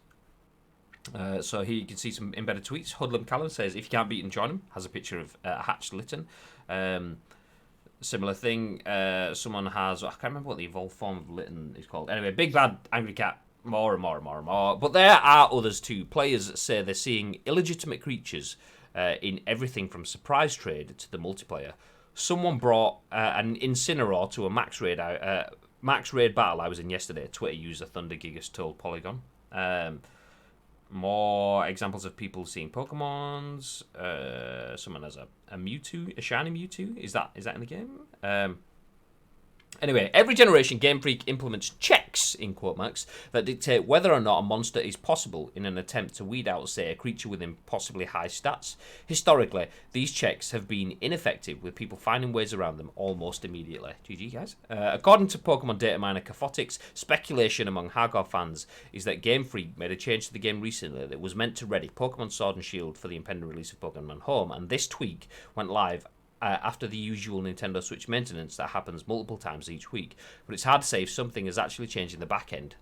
So here you can see some embedded tweets. Hoodlum Callum says, if you can't beat him, join him. Has a picture of a hatched Litten. Similar thing. Someone has, I can't remember what the evolved form of Litten is called. Anyway, Big Bad Angry Cat. More and more and more and more. But there are others too. Players say they're seeing illegitimate creatures in everything from surprise trade to the multiplayer. Someone brought an Incineroar to a max raid battle I was in yesterday. Twitter user Thunder Gigas told Polygon. More examples of people seeing Pokemons. Someone has a Mewtwo, a shiny Mewtwo. Is that in the game? Anyway, every generation, Game Freak implements checks, in quote marks, that dictate whether or not a monster is possible in an attempt to weed out, say, a creature with impossibly high stats. Historically, these checks have been ineffective, with people finding ways around them almost immediately. GG, guys. According to Pokemon data miner Cafotix, speculation among hardcore fans is that Game Freak made a change to the game recently that was meant to ready Pokemon Sword and Shield for the impending release of Pokemon Home, and this tweak went live after the usual Nintendo Switch maintenance that happens multiple times each week. But it's hard to say if something has actually changed in the back end.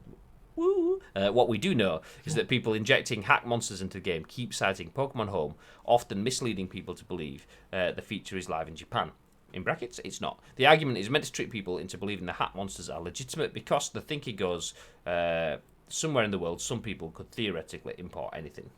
Woo! What we do know is that people injecting hack monsters into the game keep citing Pokemon Home, often misleading people to believe the feature is live in Japan. In brackets, it's not. The argument is meant to trick people into believing the hack monsters are legitimate because the thinking goes somewhere in the world some people could theoretically import anything.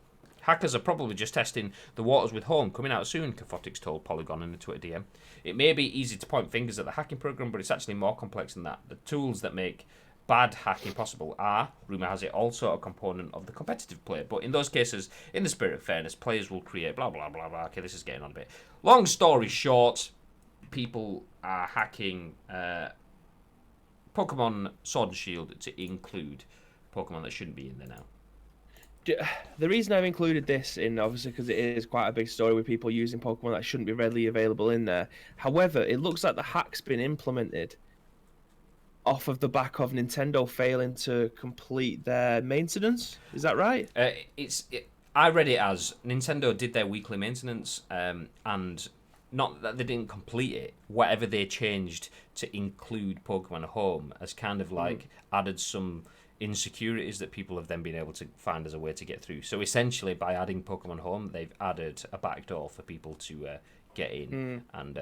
Hackers are probably just testing the waters with Home coming out soon, Cafotix told Polygon in a Twitter DM. It may be easy to point fingers at the hacking program, but it's actually more complex than that. The tools that make bad hacking possible are, rumour has it, also a component of the competitive play. But in those cases, in the spirit of fairness, players will create blah, blah, blah, blah. Okay, this is getting on a bit. Long story short, people are hacking Pokemon Sword and Shield to include Pokemon that shouldn't be in there now. The reason I've included this in, obviously, because it is quite a big story with people using Pokemon that shouldn't be readily available in there. However, it looks like the hack's been implemented off of the back of Nintendo failing to complete their maintenance. Is that right? I read it as Nintendo did their weekly maintenance, and not that they didn't complete it. Whatever they changed to include Pokemon Home has kind of like added some insecurities that people have then been able to find as a way to get through. So essentially, by adding Pokemon Home, they've added a backdoor for people to get in and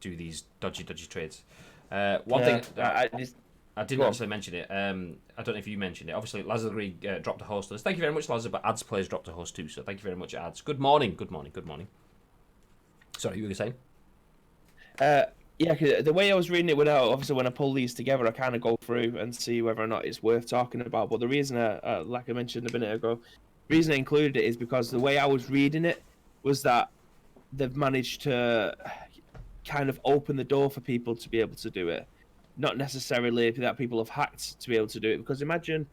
do these dodgy trades. One thing I didn't actually mention it. I don't know if you mentioned it. Obviously, Lazar Greig dropped a host on us. Thank you very much, Lazar. But Ads Players dropped a host too. So thank you very much, Ads. Good morning. Sorry, you were saying? Yeah, cause the way I was reading it, obviously when I pull these together, I kind of go through and see whether or not it's worth talking about. But the reason, like I mentioned a minute ago, the reason I included it is because the way I was reading it was that they've managed to kind of open the door for people to be able to do it. Not necessarily that people have hacked to be able to do it. Because imagine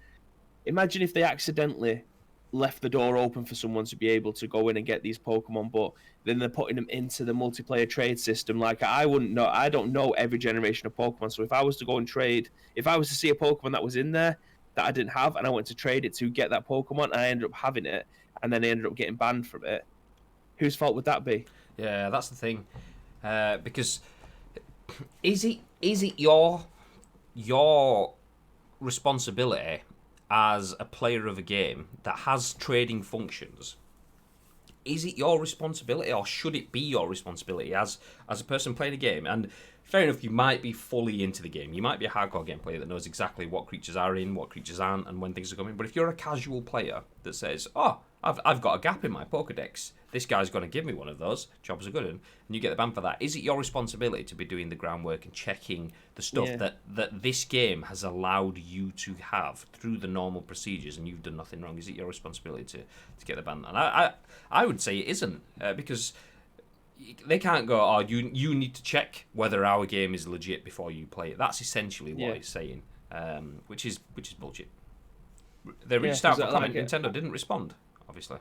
if they accidentally left the door open for someone to be able to go in and get these Pokemon, but then they're putting them into the multiplayer trade system. Like, I don't know every generation of Pokemon, so if I was to go and trade, if I was to see a Pokemon that was in there that I didn't have and I went to trade it to get that Pokemon and I ended up having it and then I ended up getting banned from it, whose fault would that be? Yeah, that's the thing. Because is it your responsibility as a player of a game that has trading functions? Is it your responsibility, or should it be your responsibility as a person playing a game? And fair enough, you might be fully into the game. You might be a hardcore game player that knows exactly what creatures are in, what creatures aren't, and when things are coming. But if you're a casual player that says, "Oh, I've got a gap in my Pokedex. This guy's going to give me one of those. Job's a good one," and you get the ban for that. Is it your responsibility to be doing the groundwork and checking the stuff that this game has allowed you to have through the normal procedures, and you've done nothing wrong? Is it your responsibility to get the ban? And I would say it isn't, because they can't go, "Oh, you need to check whether our game is legit before you play it." That's essentially what it's saying, which is bullshit. They reached out for comment. Nintendo didn't respond, obviously.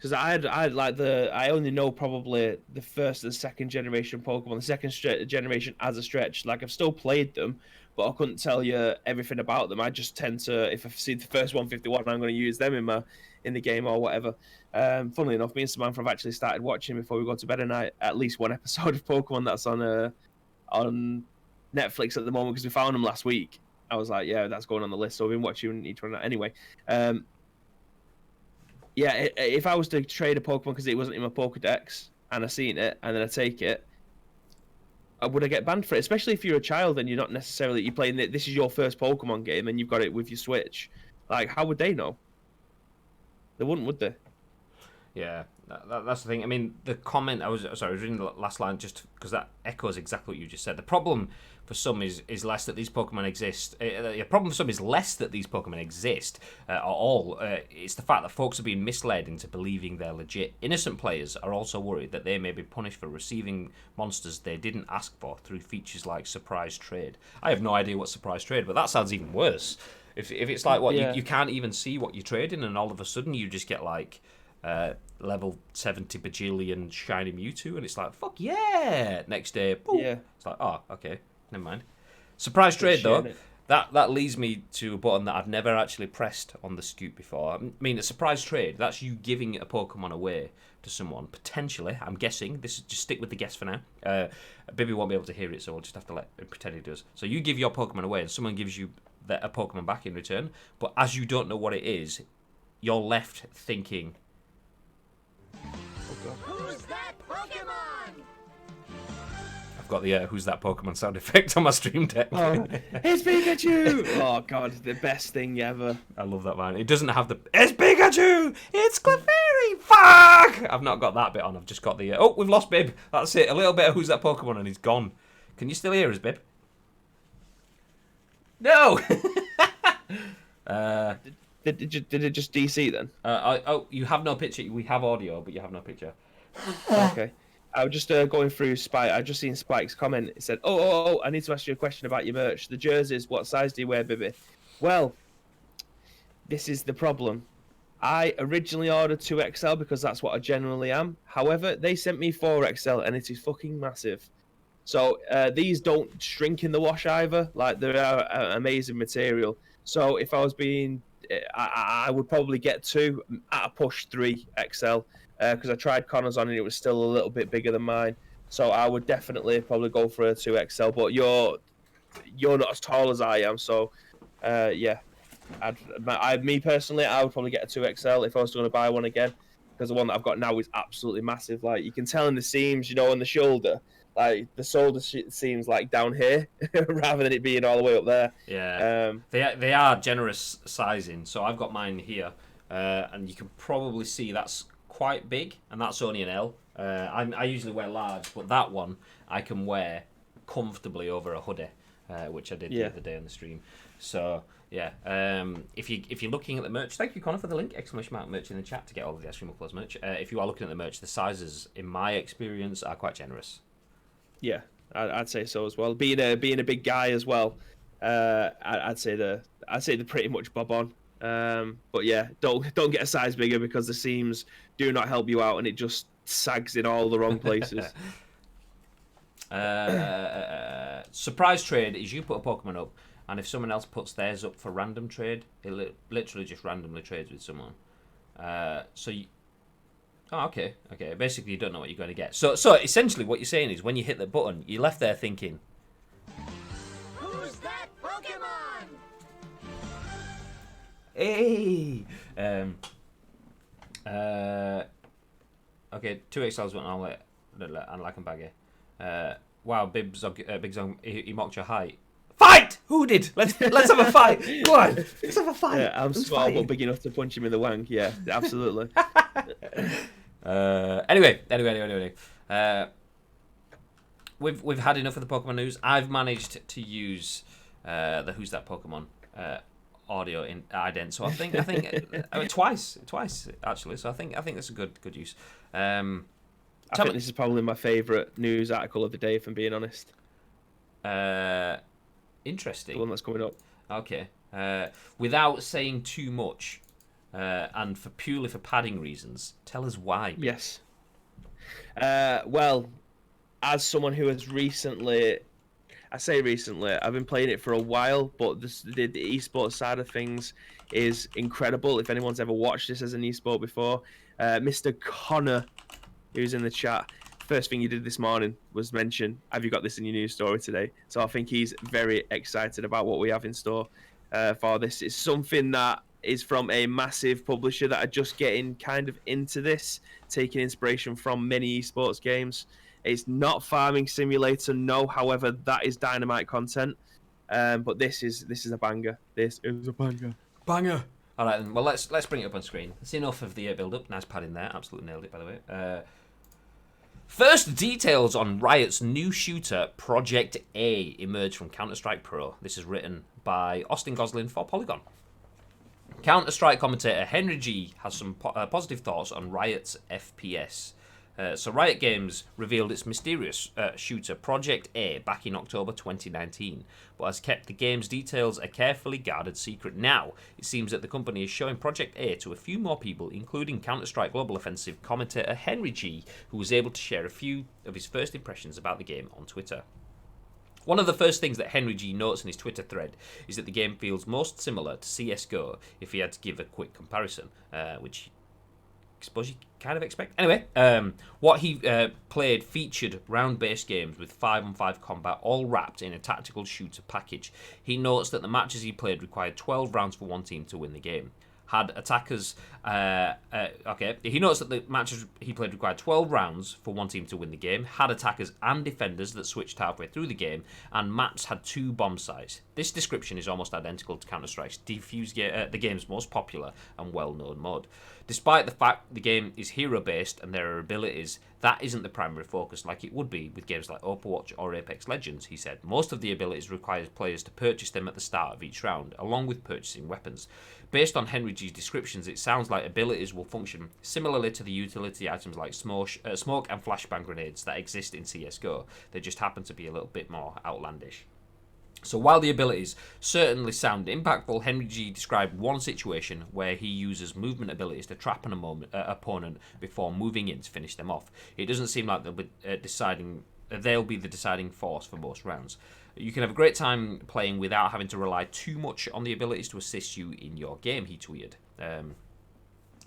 because I only know probably the first and second generation Pokemon, the second generation as a stretch. Like I've still played them, but I couldn't tell you everything about them. I just tend to, if I see the first 151, I'm going to use them in the game or whatever. Funnily enough, me and Samantha have actually started watching before we go to bed at night at least one episode of Pokemon that's on Netflix at the moment because we found them last week. I was like, yeah, that's going on the list. So we've been watching each one anyway. Yeah, if I was to trade a Pokemon because it wasn't in my Pokedex and I seen it and then I take it, would I get banned for it? Especially if you're a child and you're not necessarily you're playing this is your first Pokemon game and you've got it with your Switch. Like, how would they know? They wouldn't, would they? Yeah, that's the thing. I mean, the comment I was reading the last line just because that echoes exactly what you just said. The problem for some is less that these Pokemon exist. The problem for some is less that these Pokemon exist at all. It's the fact that folks are being misled into believing they're legit. Innocent players are also worried that they may be punished for receiving monsters they didn't ask for through features like surprise trade. I have no idea what surprise trade, but that sounds even worse. If it's like what you can't even see what you're trading, and all of a sudden you just get like level 70 bajillion shiny Mewtwo, and it's like, fuck yeah! Next day, boom. Yeah. It's like, oh, okay, never mind. Surprise trade, though, that leads me to a button that I've never actually pressed on the Scoop before. I mean, a surprise trade, that's you giving a Pokemon away to someone, potentially, I'm guessing. This is just stick with the guess for now. Bibby won't be able to hear it, so we'll just have to let him pretend he does. So you give your Pokemon away, and someone gives you a Pokemon back in return, but as you don't know what it is, you're left thinking, who's that Pokemon? I've got the who's that Pokemon sound effect on my stream deck. Oh, it's Pikachu! Oh god, the best thing ever. I love that line. It doesn't have the it's Pikachu! It's Clefairy! Fuck! I've not got that bit on. I've just got the oh, we've lost Bib. That's it. A little bit of who's that Pokemon and he's gone. Can you still hear us, Bib? No! Did it just DC then? Oh, you have no picture. We have audio, but you have no picture. Okay. I was just going through Spike. I just seen Spike's comment. It said, "Oh, I need to ask you a question about your merch. The jerseys. What size do you wear, Bibby?" Well, this is the problem. I originally ordered 2XL because that's what I generally am. However, they sent me 4XL, and it is fucking massive. So these don't shrink in the wash either. Like they are amazing material. So if I was being I would probably get 2 at a push 3XL because I tried Connor's on and it was still a little bit bigger than mine. So I would definitely probably go for a 2XL. But you're not as tall as I am, so yeah. Me personally, I would probably get a 2XL if I was going to buy one again because the one that I've got now is absolutely massive. Like you can tell in the seams, on the shoulder. Like the shoulder seems like down here rather than it being all the way up there. Yeah, they are generous sizing. So I've got mine here, and you can probably see that's quite big, and that's only an L. I usually wear large, but that one I can wear comfortably over a hoodie, which I did the other day on the stream. So yeah, if you're looking at the merch, thank you Connor for the link, ! Merch in the chat to get all of the Ice Cream Uploads merch. If you are looking at the merch, the sizes in my experience are quite generous. Yeah, I'd say so as well. Being a big guy as well, I'd say they're pretty much bob on. But yeah, don't get a size bigger because the seams do not help you out and it just sags in all the wrong places. Surprise trade is you put a Pokemon up, and if someone else puts theirs up for random trade, it literally just randomly trades with someone. So you. Oh, okay. Basically, you don't know what you're going to get. So essentially, what you're saying is, when you hit the button, you're left there thinking, who's that Pokemon? hey. Okay, 2XLs went on and like a baggy. Wow, Big Zong, he mocked your height. Fight! Who did? Let's have a fight. Go on, let's have a fight. Yeah, I'm small but big enough to punch him in the wang. Yeah, absolutely. Anyway. We've had enough of the Pokemon news. I've managed to use the Who's That Pokemon audio in ident. So I think twice actually. So I think that's a good use. I think this is probably my favourite news article of the day, if I'm being honest. Interesting. The one that's coming up. Okay. Without saying too much, and purely for padding reasons. Tell us why. Yes. Well, as someone who has recently, I say recently, I've been playing it for a while, but the esports side of things is incredible. If anyone's ever watched this as an esport before, Mr. Connor, who's in the chat, first thing you did this morning was mention, have you got this in your news story today? So I think he's very excited about what we have in store for this. It's something that is from a massive publisher that are just getting kind of into this, taking inspiration from many esports games. It's not Farming Simulator, no. However, that is dynamite content. But this is a banger. This is a banger. Banger. All right, then. Well, let's bring it up on screen. That's enough of the build-up. Nice padding there. Absolutely nailed it, by the way. First details on Riot's new shooter, Project A, emerged from Counter-Strike Pro. This is written by Austen Goslin for Polygon. Counter-Strike commentator Henry G has some positive thoughts on Riot's FPS. So Riot Games revealed its mysterious shooter Project A back in October 2019, but has kept the game's details a carefully guarded secret. Now, it seems that the company is showing Project A to a few more people, including Counter-Strike Global Offensive commentator Henry G, who was able to share a few of his first impressions about the game on Twitter. One of the first things that Henry G notes in his Twitter thread is that the game feels most similar to CSGO if he had to give a quick comparison, which I suppose you kind of expect. Anyway, what he played featured round-based games with 5-on-5 combat, all wrapped in a tactical shooter package. He notes that the matches he played required 12 rounds for one team to win the game. Had attackers... He notes that the matches he played required 12 rounds for one team to win the game, had attackers and defenders that switched halfway through the game, and maps had 2 bomb sites. This description is almost identical to Counter-Strike's the game's most popular and well-known mode. Despite the fact the game is hero-based and there are abilities, that isn't the primary focus like it would be with games like Overwatch or Apex Legends, he said. Most of the abilities require players to purchase them at the start of each round, along with purchasing weapons. Based on Henry G's descriptions, it sounds like abilities will function similarly to the utility items like smoke and flashbang grenades that exist in CSGO. They just happen to be a little bit more outlandish. So while the abilities certainly sound impactful, Henry G described one situation where he uses movement abilities to trap an opponent before moving in to finish them off. It doesn't seem like they'll be the deciding force for most rounds. You can have a great time playing without having to rely too much on the abilities to assist you in your game, he tweeted.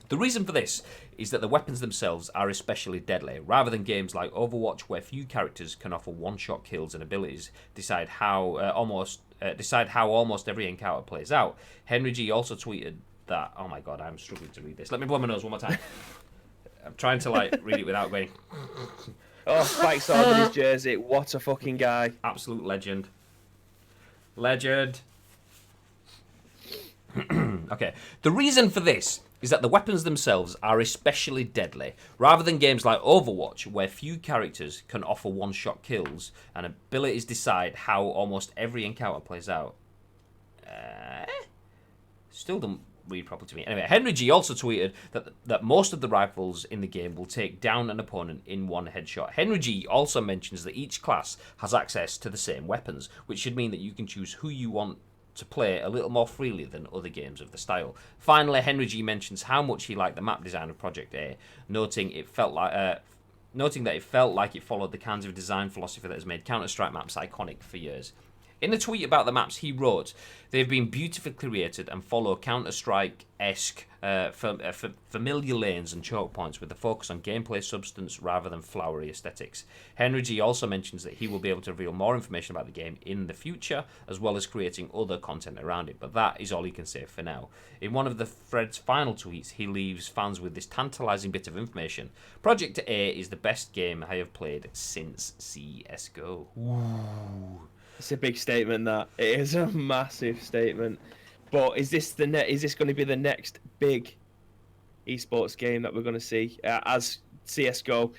The reason for this is that the weapons themselves are especially deadly. Rather than games like Overwatch, where few characters can offer one-shot kills and abilities decide how almost every encounter plays out, Henry G also tweeted that... Oh my god, I'm struggling to read this. Let me blow my nose one more time. I'm trying to read it without going... Oh, Spike's on his jersey. What a fucking guy. Absolute legend. Legend. Okay. The reason for this is that the weapons themselves are especially deadly. Rather than games like Overwatch, where few characters can offer one-shot kills and abilities decide how almost every encounter plays out. Still don't read properly to me. Anyway, Henry G also tweeted that most of the rifles in the game will take down an opponent in one headshot. Henry G also mentions that each class has access to the same weapons, which should mean that you can choose who you want to play a little more freely than other games of the style. Finally, Henry G mentions how much he liked the map design of Project A, noting that it felt like it followed the kinds of design philosophy that has made Counter-Strike maps iconic for years. In a tweet about the maps, he wrote, "They've been beautifully created and follow Counter-Strike-esque familiar lanes and choke points with a focus on gameplay substance rather than flowery aesthetics." Henry G also mentions that he will be able to reveal more information about the game in the future, as well as creating other content around it, but that is all he can say for now. In one of the thread's final tweets, he leaves fans with this tantalizing bit of information. Project A is the best game I have played since CSGO. Ooh. It's a big statement. That it is a massive statement. But is this going to be the next big esports game that we're going to see as CS:GO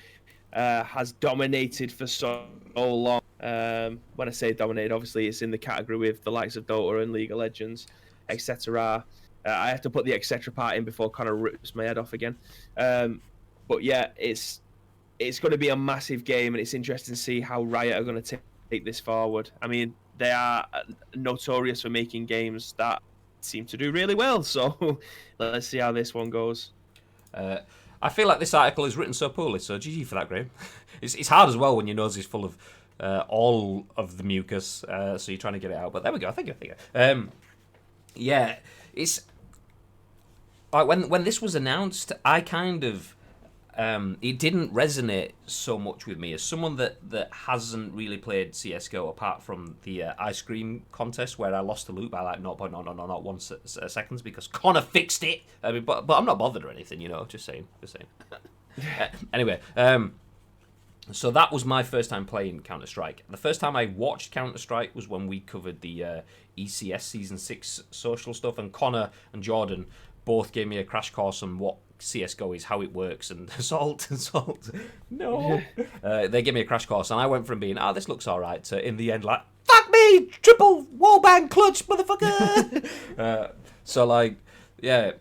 has dominated for so long? When I say dominated, obviously it's in the category with the likes of Dota and League of Legends, etc. I have to put the etc. part in before Connor rips my head off again. But yeah, it's going to be a massive game, and it's interesting to see how Riot are going to take this forward. I mean, they are notorious for making games that seem to do really well. So let's see how this one goes. I feel like this article is written so poorly, so GG for that, Graham. It's hard as well when your nose is full of all of the mucus, so you're trying to get it out. But there we go. Thank you. Yeah, it's like when this was announced, I kind of it didn't resonate so much with me as someone that hasn't really played CS:GO apart from the ice cream contest where I lost the loop by like 0.001 seconds because Connor fixed it. I mean, but I'm not bothered or anything, you know. Just saying. Anyway, so that was my first time playing Counter-Strike. The first time I watched Counter-Strike was when we covered the ECS Season 6 social stuff, and Connor and Jordan both gave me a crash course on what CS:GO is, how it works, and Assault. No. They gave me a crash course, and I went from being, this looks all right, to in the end, like, fuck me, triple wallbang clutch, motherfucker. So, like, yeah,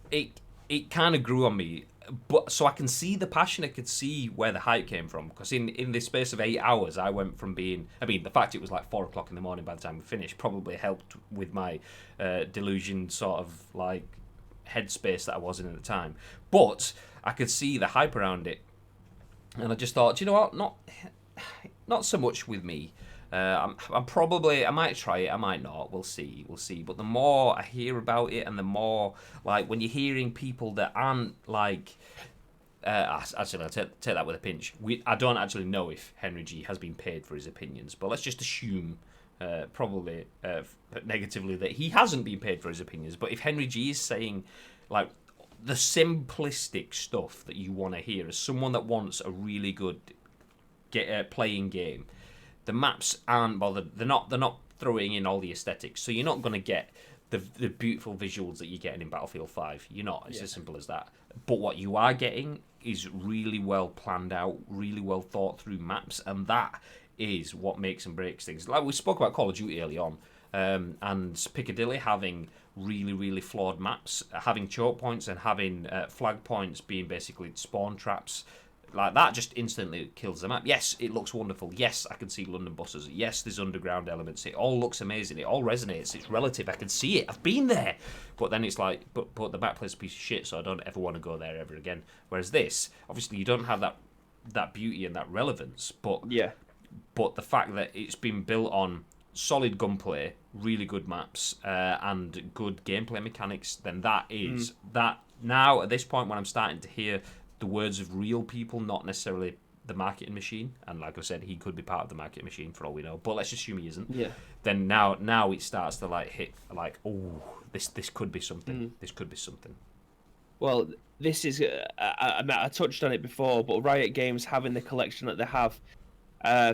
it kind of grew on me. But so I can see the passion, I could see where the hype came from. Because in this space of 8 hours, I went from being... I mean, the fact it was like 4 o'clock in the morning by the time we finished probably helped with my delusion sort of like headspace that I was in at the time. But I could see the hype around it. And I just thought, you know what? Not so much with me. I'm probably... I might try it, I might not. We'll see. But the more I hear about it, and the more, like, when you're hearing people that aren't, like... actually, I'll take that with a pinch. I don't actually know if Henry G has been paid for his opinions, but let's just assume, probably negatively, that he hasn't been paid for his opinions. But if Henry G is saying, like, the simplistic stuff that you want to hear as someone that wants a really good playing game... The maps aren't bothered. They're not throwing in all the aesthetics, so you're not going to get the beautiful visuals that you're getting in Battlefield 5. You're not. It's as simple as that. But what you are getting is really well planned out, really well thought through maps, and that is what makes and breaks things. Like we spoke about Call of Duty early on, and Piccadilly having really, really flawed maps, having choke points and having flag points being basically spawn traps. Like, that just instantly kills the map. Yes, it looks wonderful. Yes, I can see London buses. Yes, there's underground elements. It all looks amazing. It all resonates. It's relative. I can see it. I've been there. But then it's like, but the map plays a piece of shit, so I don't ever want to go there ever again. Whereas this, obviously, you don't have that beauty and that relevance. But the fact that it's been built on solid gunplay, really good maps, and good gameplay mechanics, then that is... That now, at this point, when I'm starting to hear... the words of real people, not necessarily the marketing machine. And like I said, he could be part of the marketing machine for all we know. But let's assume he isn't. Yeah. Then now it starts to like hit like, oh, this could be something. This could be something. Well, this is I touched on it before, but Riot Games having the collection that they have,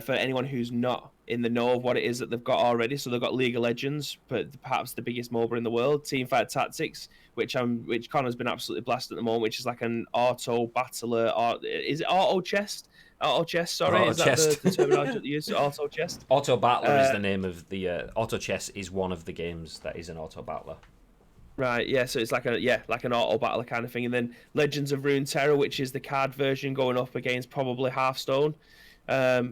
for anyone who's not in the know of what it is that they've got already. So they've got League of Legends, but perhaps the biggest MOBA in the world, Teamfight Tactics, which Connor's been absolutely blasted at the moment, which is like an auto battler. Is it auto chest? Auto chest, sorry. Auto is chest. that the terminology that you use? Auto chest? Auto battler is the name of the... auto chess is one of the games that is an auto battler. Right, yeah, so it's like an auto battler kind of thing. And then Legends of Runeterra, which is the card version going up against probably Hearthstone.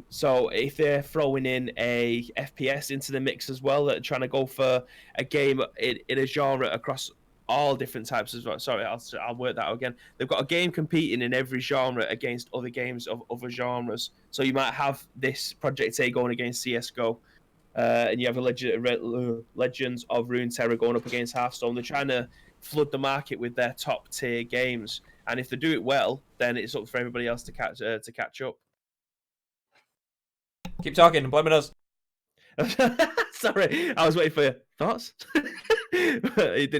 So if they're throwing in a FPS into the mix as well, that are trying to go for a game in a genre across all different types as well. Sorry, I'll work that out again. They've got a game competing in every genre against other games of other genres. So you might have this Project A going against CS:GO, and you have a Legends of Runeterra going up against Hearthstone. They're trying to flood the market with their top tier games, and if they do it well, then it's up for everybody else to catch up. Keep talking. Blame it us. Sorry, I was waiting for your thoughts. It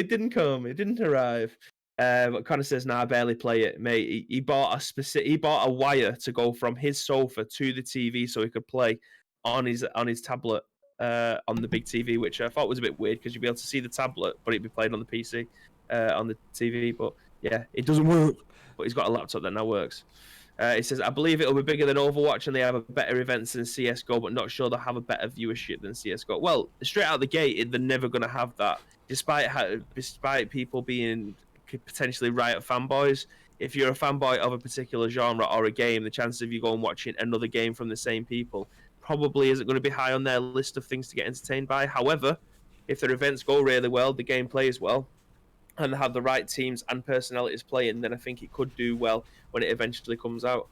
didn't come. It didn't arrive. But Connor says, "Nah, I barely play it, mate." He bought a wire to go from his sofa to the TV so he could play on his tablet on the big TV, which I thought was a bit weird because you'd be able to see the tablet, but it'd be playing on the PC on the TV. But yeah, it doesn't work. But he's got a laptop that now works. It says, I believe it'll be bigger than Overwatch and they have a better events than CSGO, but not sure they'll have a better viewership than CSGO. Well, straight out the gate, they're never going to have that. Despite people being potentially Riot fanboys, if you're a fanboy of a particular genre or a game, the chances of you going watching another game from the same people probably isn't going to be high on their list of things to get entertained by. However, if their events go really well, the game plays well, and they have the right teams and personalities playing, then I think it could do well when it eventually comes out.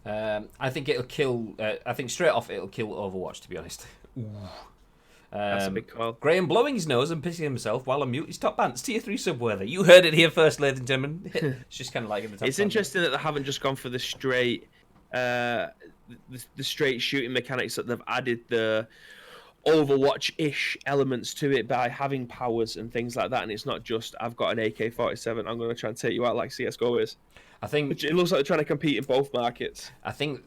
I think it'll kill. I think straight off it'll kill Overwatch. To be honest. That's a big call. Graham blowing his nose and pissing himself while on mute. His top pants. Tier 3 subworthy. You heard it here first, ladies and gentlemen. It's just kind of like in the top. It's interesting that they haven't just gone for the straight, the straight shooting mechanics. That they've added the Overwatch-ish elements to it by having powers and things like that. And it's not just I've got an AK-47. I'm going to try and take you out like CS:GO is. I think it looks like they're trying to compete in both markets. I think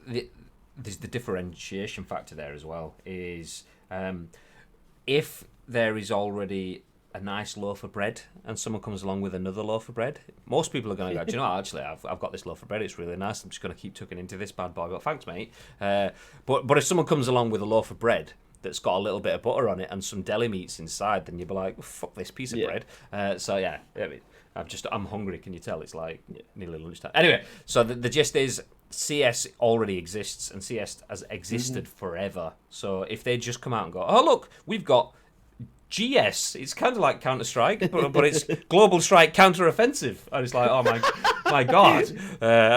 there's the differentiation factor there as well. Is if there is already a nice loaf of bread and someone comes along with another loaf of bread, most people are going to go, do you know what, actually, I've got this loaf of bread, it's really nice, I'm just going to keep tucking into this bad boy, but thanks, mate. But if someone comes along with a loaf of bread that's got a little bit of butter on it and some deli meats inside, then you'll be like, fuck this piece of bread. So yeah, I mean, I'm hungry, can you tell? It's like nearly lunchtime. Anyway, so the gist is CS already exists and CS has existed forever. So if they just come out and go, oh look, we've got GS, it's kind of like Counter-Strike, but it's Global Strike Counter-Offensive. And it's like, oh my god,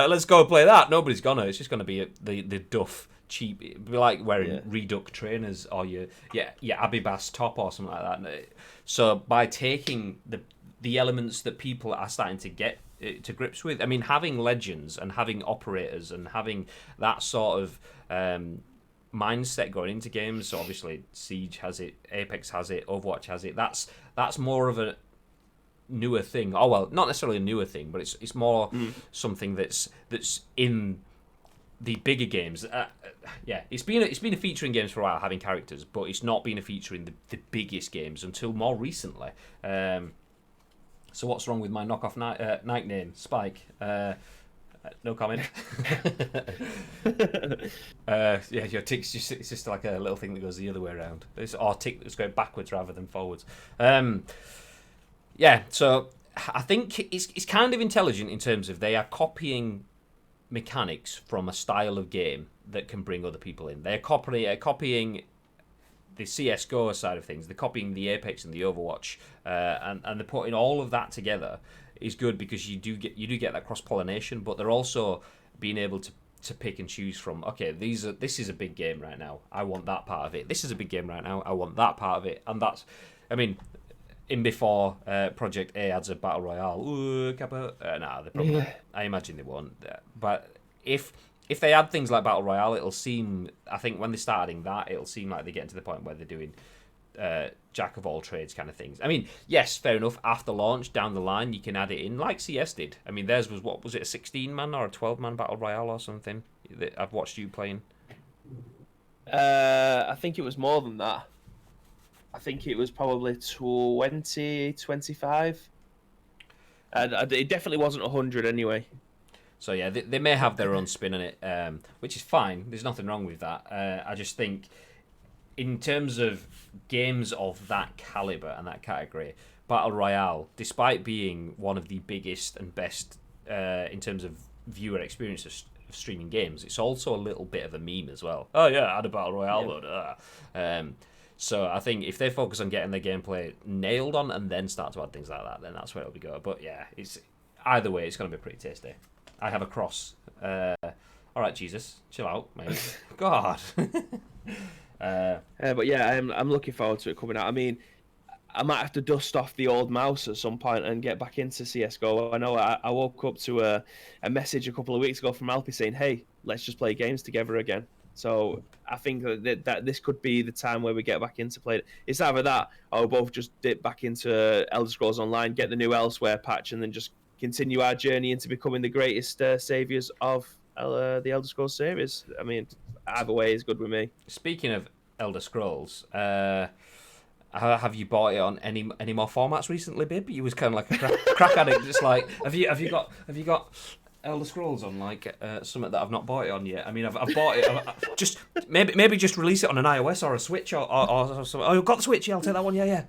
let's go play that. Nobody's gonna. It's just gonna be the duff cheap. It'd be like wearing Reduc trainers or your Abibas top or something like that. So by taking the elements that people are starting to get to grips with, I mean, having legends and having operators and having that sort of mindset going into games. So obviously Siege has it, Apex has it, Overwatch has it. That's more of a newer thing. Oh well, not necessarily a newer thing, but it's more something that's in the bigger games. It's been a feature in games for a while, having characters, but it's not been a feature in the biggest games until more recently. So what's wrong with my knockoff Nike name, Spike? No comment. Your tick's it's just like a little thing that goes the other way around. Or tick that's going backwards rather than forwards. So I think it's kind of intelligent in terms of they are copying mechanics from a style of game that can bring other people in. They're copying the CS:GO side of things. They're copying the Apex and the Overwatch, and they're putting all of that together is good because you do get that cross pollination. But they're also being able to pick and choose from. Okay, this is a big game right now. I want that part of it. This is a big game right now. I want that part of it. And that's, I mean, in before Project A adds a battle royale. Ooh, Kappa. Nah, they probably. I imagine they won't. But if they add things like battle royale, it'll seem. I think when they start adding that, it'll seem like they're getting to the point where they're doing jack of all trades kind of things. I mean, yes, fair enough. After launch, down the line, you can add it in like CS did. I mean, theirs was what was it, a 16-man or a 12-man battle royale or something that I've watched you playing. I think it was more than that. I think it was probably 20, 25. It definitely wasn't 100 anyway. So yeah, they may have their own spin on it, which is fine. There's nothing wrong with that. I just think, in terms of games of that caliber and that category, Battle Royale, despite being one of the biggest and best in terms of viewer experience of streaming games, it's also a little bit of a meme as well. Oh yeah, I had a Battle Royale mode. So I think if they focus on getting their gameplay nailed on and then start to add things like that, then that's where it'll be going. But yeah, it's either way, it's going to be pretty tasty. I have a cross. All right, Jesus, chill out, mate. God. But yeah, I'm looking forward to it coming out. I mean, I might have to dust off the old mouse at some point and get back into CS:GO. I know I woke up to a message a couple of weeks ago from Alpi saying, "Hey, let's just play games together again." So I think that this could be the time where we get back into play. It's either that, or we'll both just dip back into Elder Scrolls Online, get the new Elsewhere patch, and then just continue our journey into becoming the greatest saviors of the Elder Scrolls series. I mean, either way is good with me. Speaking of Elder Scrolls, have you bought it on any more formats recently, Bib? You was kind of like a crack addict, just like have you got Elder Scrolls on like something that I've not bought it on yet? I mean, I've bought it. Just maybe just release it on an iOS or a Switch or something. Oh, you've got the Switch? Yeah, I'll take that one. Yeah.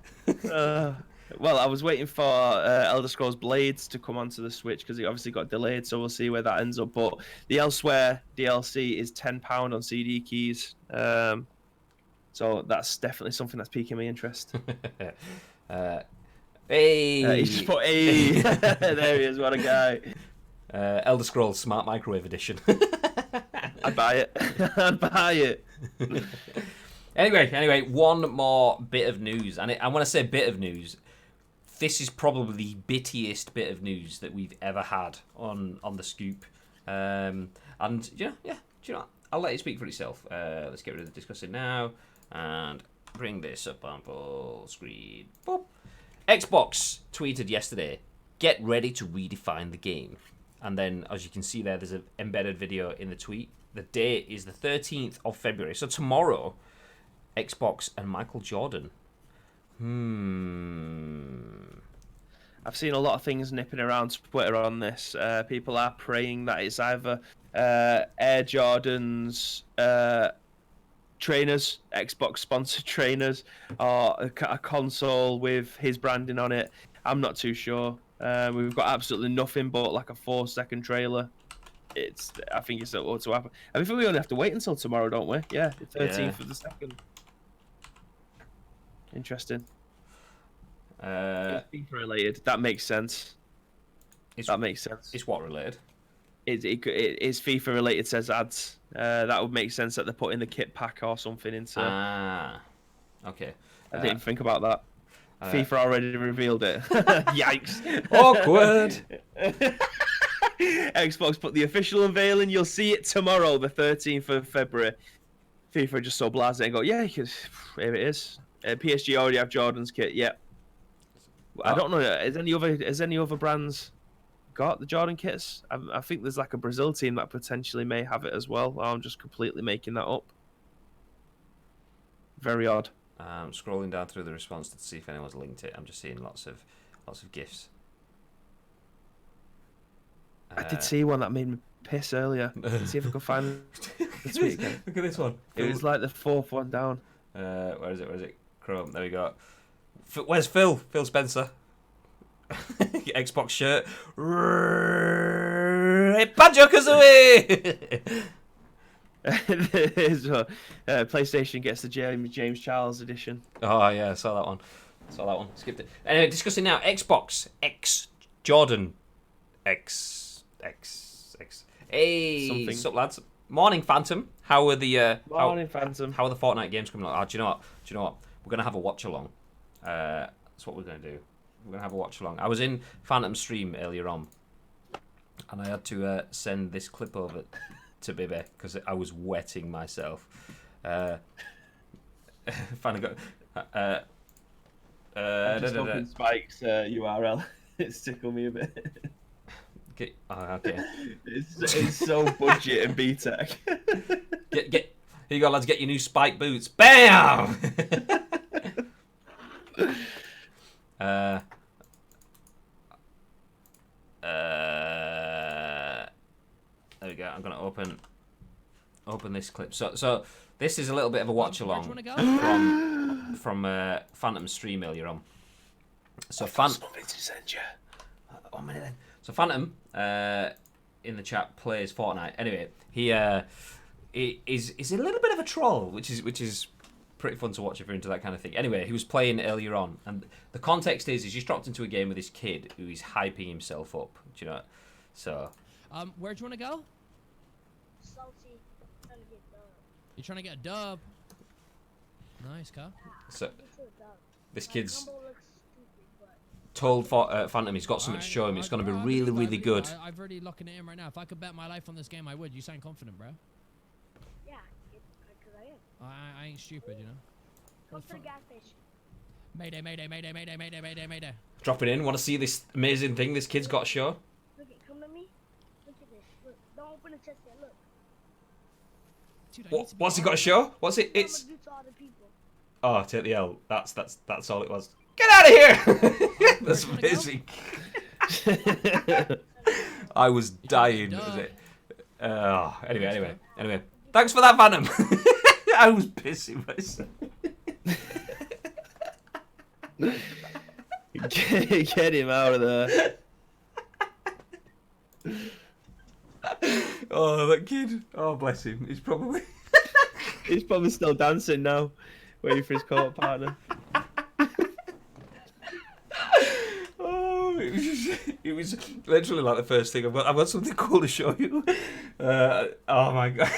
Well, I was waiting for Elder Scrolls Blades to come onto the Switch because it obviously got delayed, so we'll see where that ends up. But the Elsewhere DLC is £10 on CD keys. So that's definitely something that's piquing my interest. Hey, He just put, hey, there he is, what a guy. Elder Scrolls Smart Microwave Edition. I'd buy it. I'd buy it. Anyway, one more bit of news, and I want to say bit of news. This is probably the bittiest bit of news that we've ever had on the scoop. And do you know what? I'll let it speak for itself. Let's get rid of the discussing now and bring this up on full screen. Boop. Xbox tweeted yesterday, "Get ready to redefine the game." And then, as you can see there, there's an embedded video in the tweet. The date is the 13th of February. So tomorrow, Xbox and Michael Jordan. I've seen a lot of things nipping around Twitter on this. People are praying that it's either Air Jordan's trainers, Xbox sponsored trainers, or a console with his branding on it. I'm not too sure. We've got absolutely nothing but like a 4-second trailer. I think it's what to happen. I think we only have to wait until tomorrow, don't we? Yeah, the 13th of the 2nd. Interesting. FIFA related. That makes sense. That makes sense. It's what related? It's FIFA related, says ads. That would make sense that they're putting the kit pack or something into. Okay. I didn't think about that. FIFA already revealed it. Yikes. Awkward. Xbox put the official unveiling. You'll see it tomorrow, the 13th of February. FIFA just so blasé and go, yeah, here it is. PSG already have Jordan's kit. Yeah. I don't know. Has any other brands got the Jordan kits? I think there's like a Brazil team that potentially may have it as well. I'm just completely making that up. Very odd. Scrolling down through the response to see if anyone's linked it. I'm just seeing lots of gifs. I did see one that made me piss earlier. Let's see if I can find the tweet again. Look at this one. It was like the 4th one down. Where is it? Chrome. There we go. Where's Phil? Phil Spencer. Xbox shirt. Banjo-Kazooie! PlayStation gets the James Charles edition. Oh yeah, I saw that one. Skipped it. Anyway, discussing now. Xbox X Jordan X. Hey, what's up, lads? Morning, Phantom. How are the Phantom? How are the Fortnite games coming along? Do you know what? We're gonna have a watch along. That's what we're gonna do. We're gonna have a watch along. I was in Phantom's stream earlier on, and I had to send this clip over to Bibby because I was wetting myself. Finally got. I'm just open Spike's URL. It's tickled me a bit. Okay. Okay. It's so budget and B-Tech. Get here you go, lads. Get your new Spike boots. Bam. There we go. I'm gonna open this clip. So this is a little bit of a watch along from Phantom's stream earlier on. So one minute then. So Phantom in the chat plays Fortnite. Anyway, he is a little bit of a troll, which is pretty fun to watch if you're into that kind of thing. Anyway, he was playing earlier on, and the context is he's dropped into a game with this kid who is hyping himself up. Do you know? So. Where do you want to go? Salty. Trying to get dub. You're trying to get a dub. Nice, car. So It's a dub. this My kid's combo looks stupid, but told Phantom he's got something to show him. It's going to be really, really good. I've already locking it in right now. If I could bet my life on this game, I would. You sound confident, bro. yeah, because I am. I ain't stupid, you know. Come for the gas station. Mayday, mayday, mayday, mayday, mayday, mayday, mayday. Drop it in. Want to see this amazing thing this kid's got to show? Look it, come to me. Look at this. Look, don't open the chest yet. Look. Dude, I need What, to be what's he got to show? What's it? What It's I'm gonna do to all the people. oh, take the L. That's all it was. Get out of here! That's Where'd you amazing. I was dying. Duh. Was it? Anyway. Thanks for that, Phantom. I was pissing myself. Get him out of there. Oh, that kid. Oh, bless him. He's probably. He's probably still dancing now. Waiting for his co-op partner. Oh, it was literally like the first thing. I've got something cool to show you. Oh my god.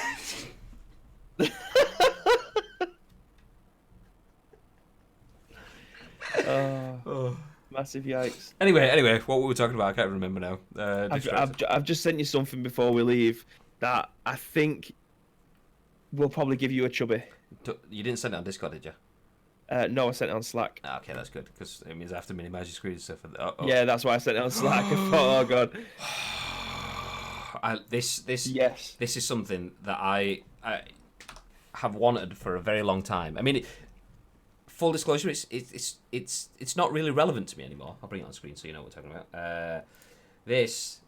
Oh, massive yikes. Anyway, what were we talking about? I can't remember now. I've just sent you something before we leave that I think will probably give you a chubby. You didn't send it on Discord, did you? No, I sent it on Slack. Okay, that's good, because it means I have to minimize your screen and stuff. Yeah, that's why I sent it on Slack. I thought, oh god. This Yes. This is something that I have wanted for a very long time. I mean, full disclosure, it's not really relevant to me anymore. I'll bring it on screen so you know what we're talking about. This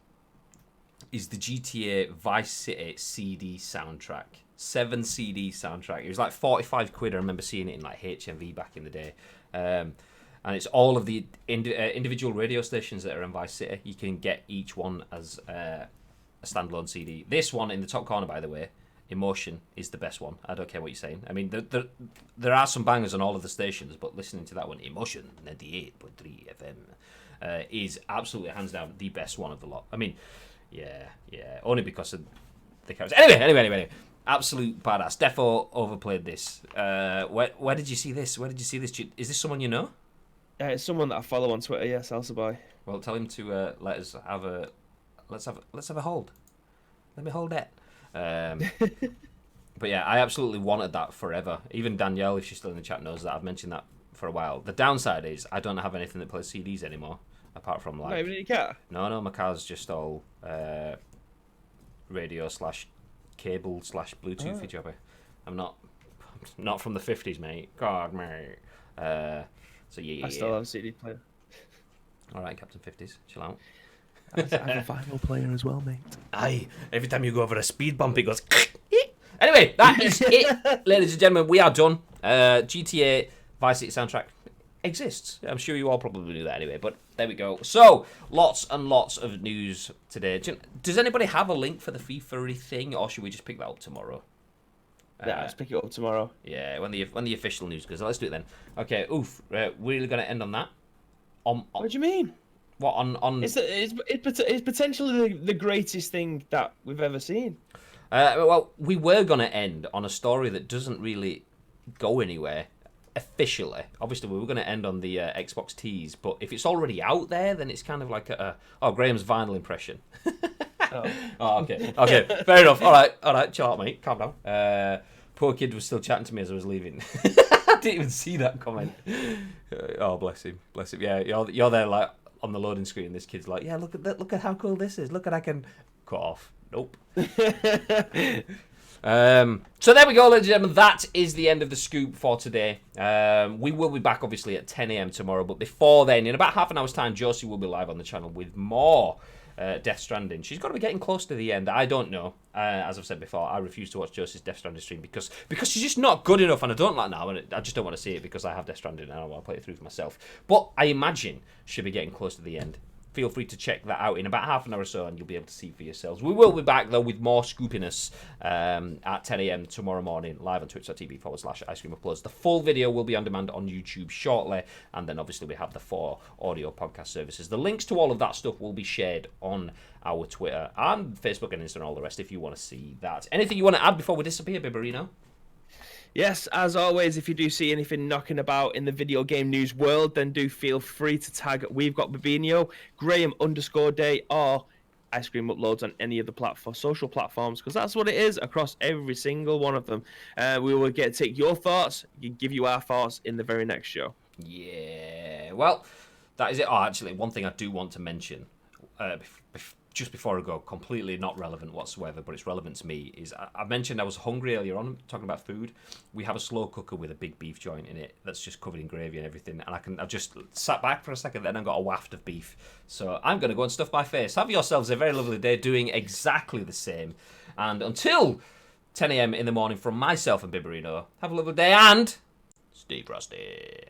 is the GTA Vice City CD soundtrack. 7 CD soundtrack. It was like 45 quid. I remember seeing it in like HMV back in the day. And it's all of the individual radio stations that are in Vice City. You can get each one as a standalone CD. This one in the top corner, by the way, Emotion, is the best one. I don't care what you're saying. I mean, there are some bangers on all of the stations, but listening to that one, Emotion 98.3 FM, is absolutely hands down the best one of the lot. I mean, yeah, only because of the characters. Anyway. Absolute badass. Defo overplayed this. Where did you see this? Is this someone you know? It's someone that I follow on Twitter. Yes, Alsaboy. Well, tell him to let's have a hold. Let me hold it. But yeah, I absolutely wanted that forever. Even Danielle, if she's still in the chat, knows that I've mentioned that for a while. The downside is I don't have anything that plays CDs anymore, apart from like. Not even your car. No, my car's just all radio / cable / Bluetooth jobber. I'm not from the 50s, mate. God, mate. So yeah. I still have a CD player. All right, Captain 50s, chill out. I have a vinyl player as well, mate. Aye, every time you go over a speed bump, it goes. Anyway, that is it, ladies and gentlemen. We are done. GTA Vice City soundtrack exists. I'm sure you all probably knew that anyway, but there we go. So, lots and lots of news today. Does anybody have a link for the FIFA thing, or should we just pick that up tomorrow? Yeah, let's pick it up tomorrow. Yeah, when the official news goes. Let's do it then. Okay, we're really going to end on that. What do you mean? What, on... It's potentially the greatest thing that we've ever seen. Well, we were going to end on a story that doesn't really go anywhere. Officially, obviously, we were going to end on the Xbox Tease, but if it's already out there, then it's kind of like Graham's vinyl impression. Okay, fair enough. All right, chill out, mate, calm down. Poor kid was still chatting to me as I was leaving. I didn't even see that comment. Oh, bless him. Yeah, you're there like on the loading screen. This kid's like, yeah, look at how cool this is. Look at I can cut off. Nope. So there we go, ladies and gentlemen. That is the end of the scoop for today. We will be back, obviously, at 10 a.m. tomorrow. But before then, in about half an hour's time, Josie will be live on the channel with more Death Stranding. She's got to be getting close to the end. I don't know. As I've said before, I refuse to watch Josie's Death Stranding stream because she's just not good enough, and I don't like now, and I just don't want to see it because I have Death Stranding and I want to play it through for myself. But I imagine she'll be getting close to the end. Feel free to check that out in about half an hour or so, and you'll be able to see for yourselves. We will be back, though, with more scoopiness at 10 a.m. tomorrow morning, live on twitch.tv/icecreamuploads. The full video will be on demand on YouTube shortly, and then obviously we have the 4 audio podcast services. The links to all of that stuff will be shared on our Twitter and Facebook and Insta and all the rest if you want to see that. Anything you want to add before we disappear, Bibarino? Yes, as always, if you do see anything knocking about in the video game news world, then do feel free to tag We've Got Babinho, Graham_Day, or Ice Cream Uploads on any of the social platforms, because that's what it is across every single one of them. We will take your thoughts, give you our thoughts in the very next show. Yeah, well, that is it. Oh, actually, one thing I do want to mention, just before I go, completely not relevant whatsoever, but it's relevant to me, is I mentioned I was hungry earlier on, talking about food. We have a slow cooker with a big beef joint in it that's just covered in gravy and everything, and I just sat back for a second, then I got a waft of beef. So I'm going to go and stuff my face. Have yourselves a very lovely day doing exactly the same. And until 10 a.m. in the morning from myself and Bibarino, have a lovely day and stay frosty.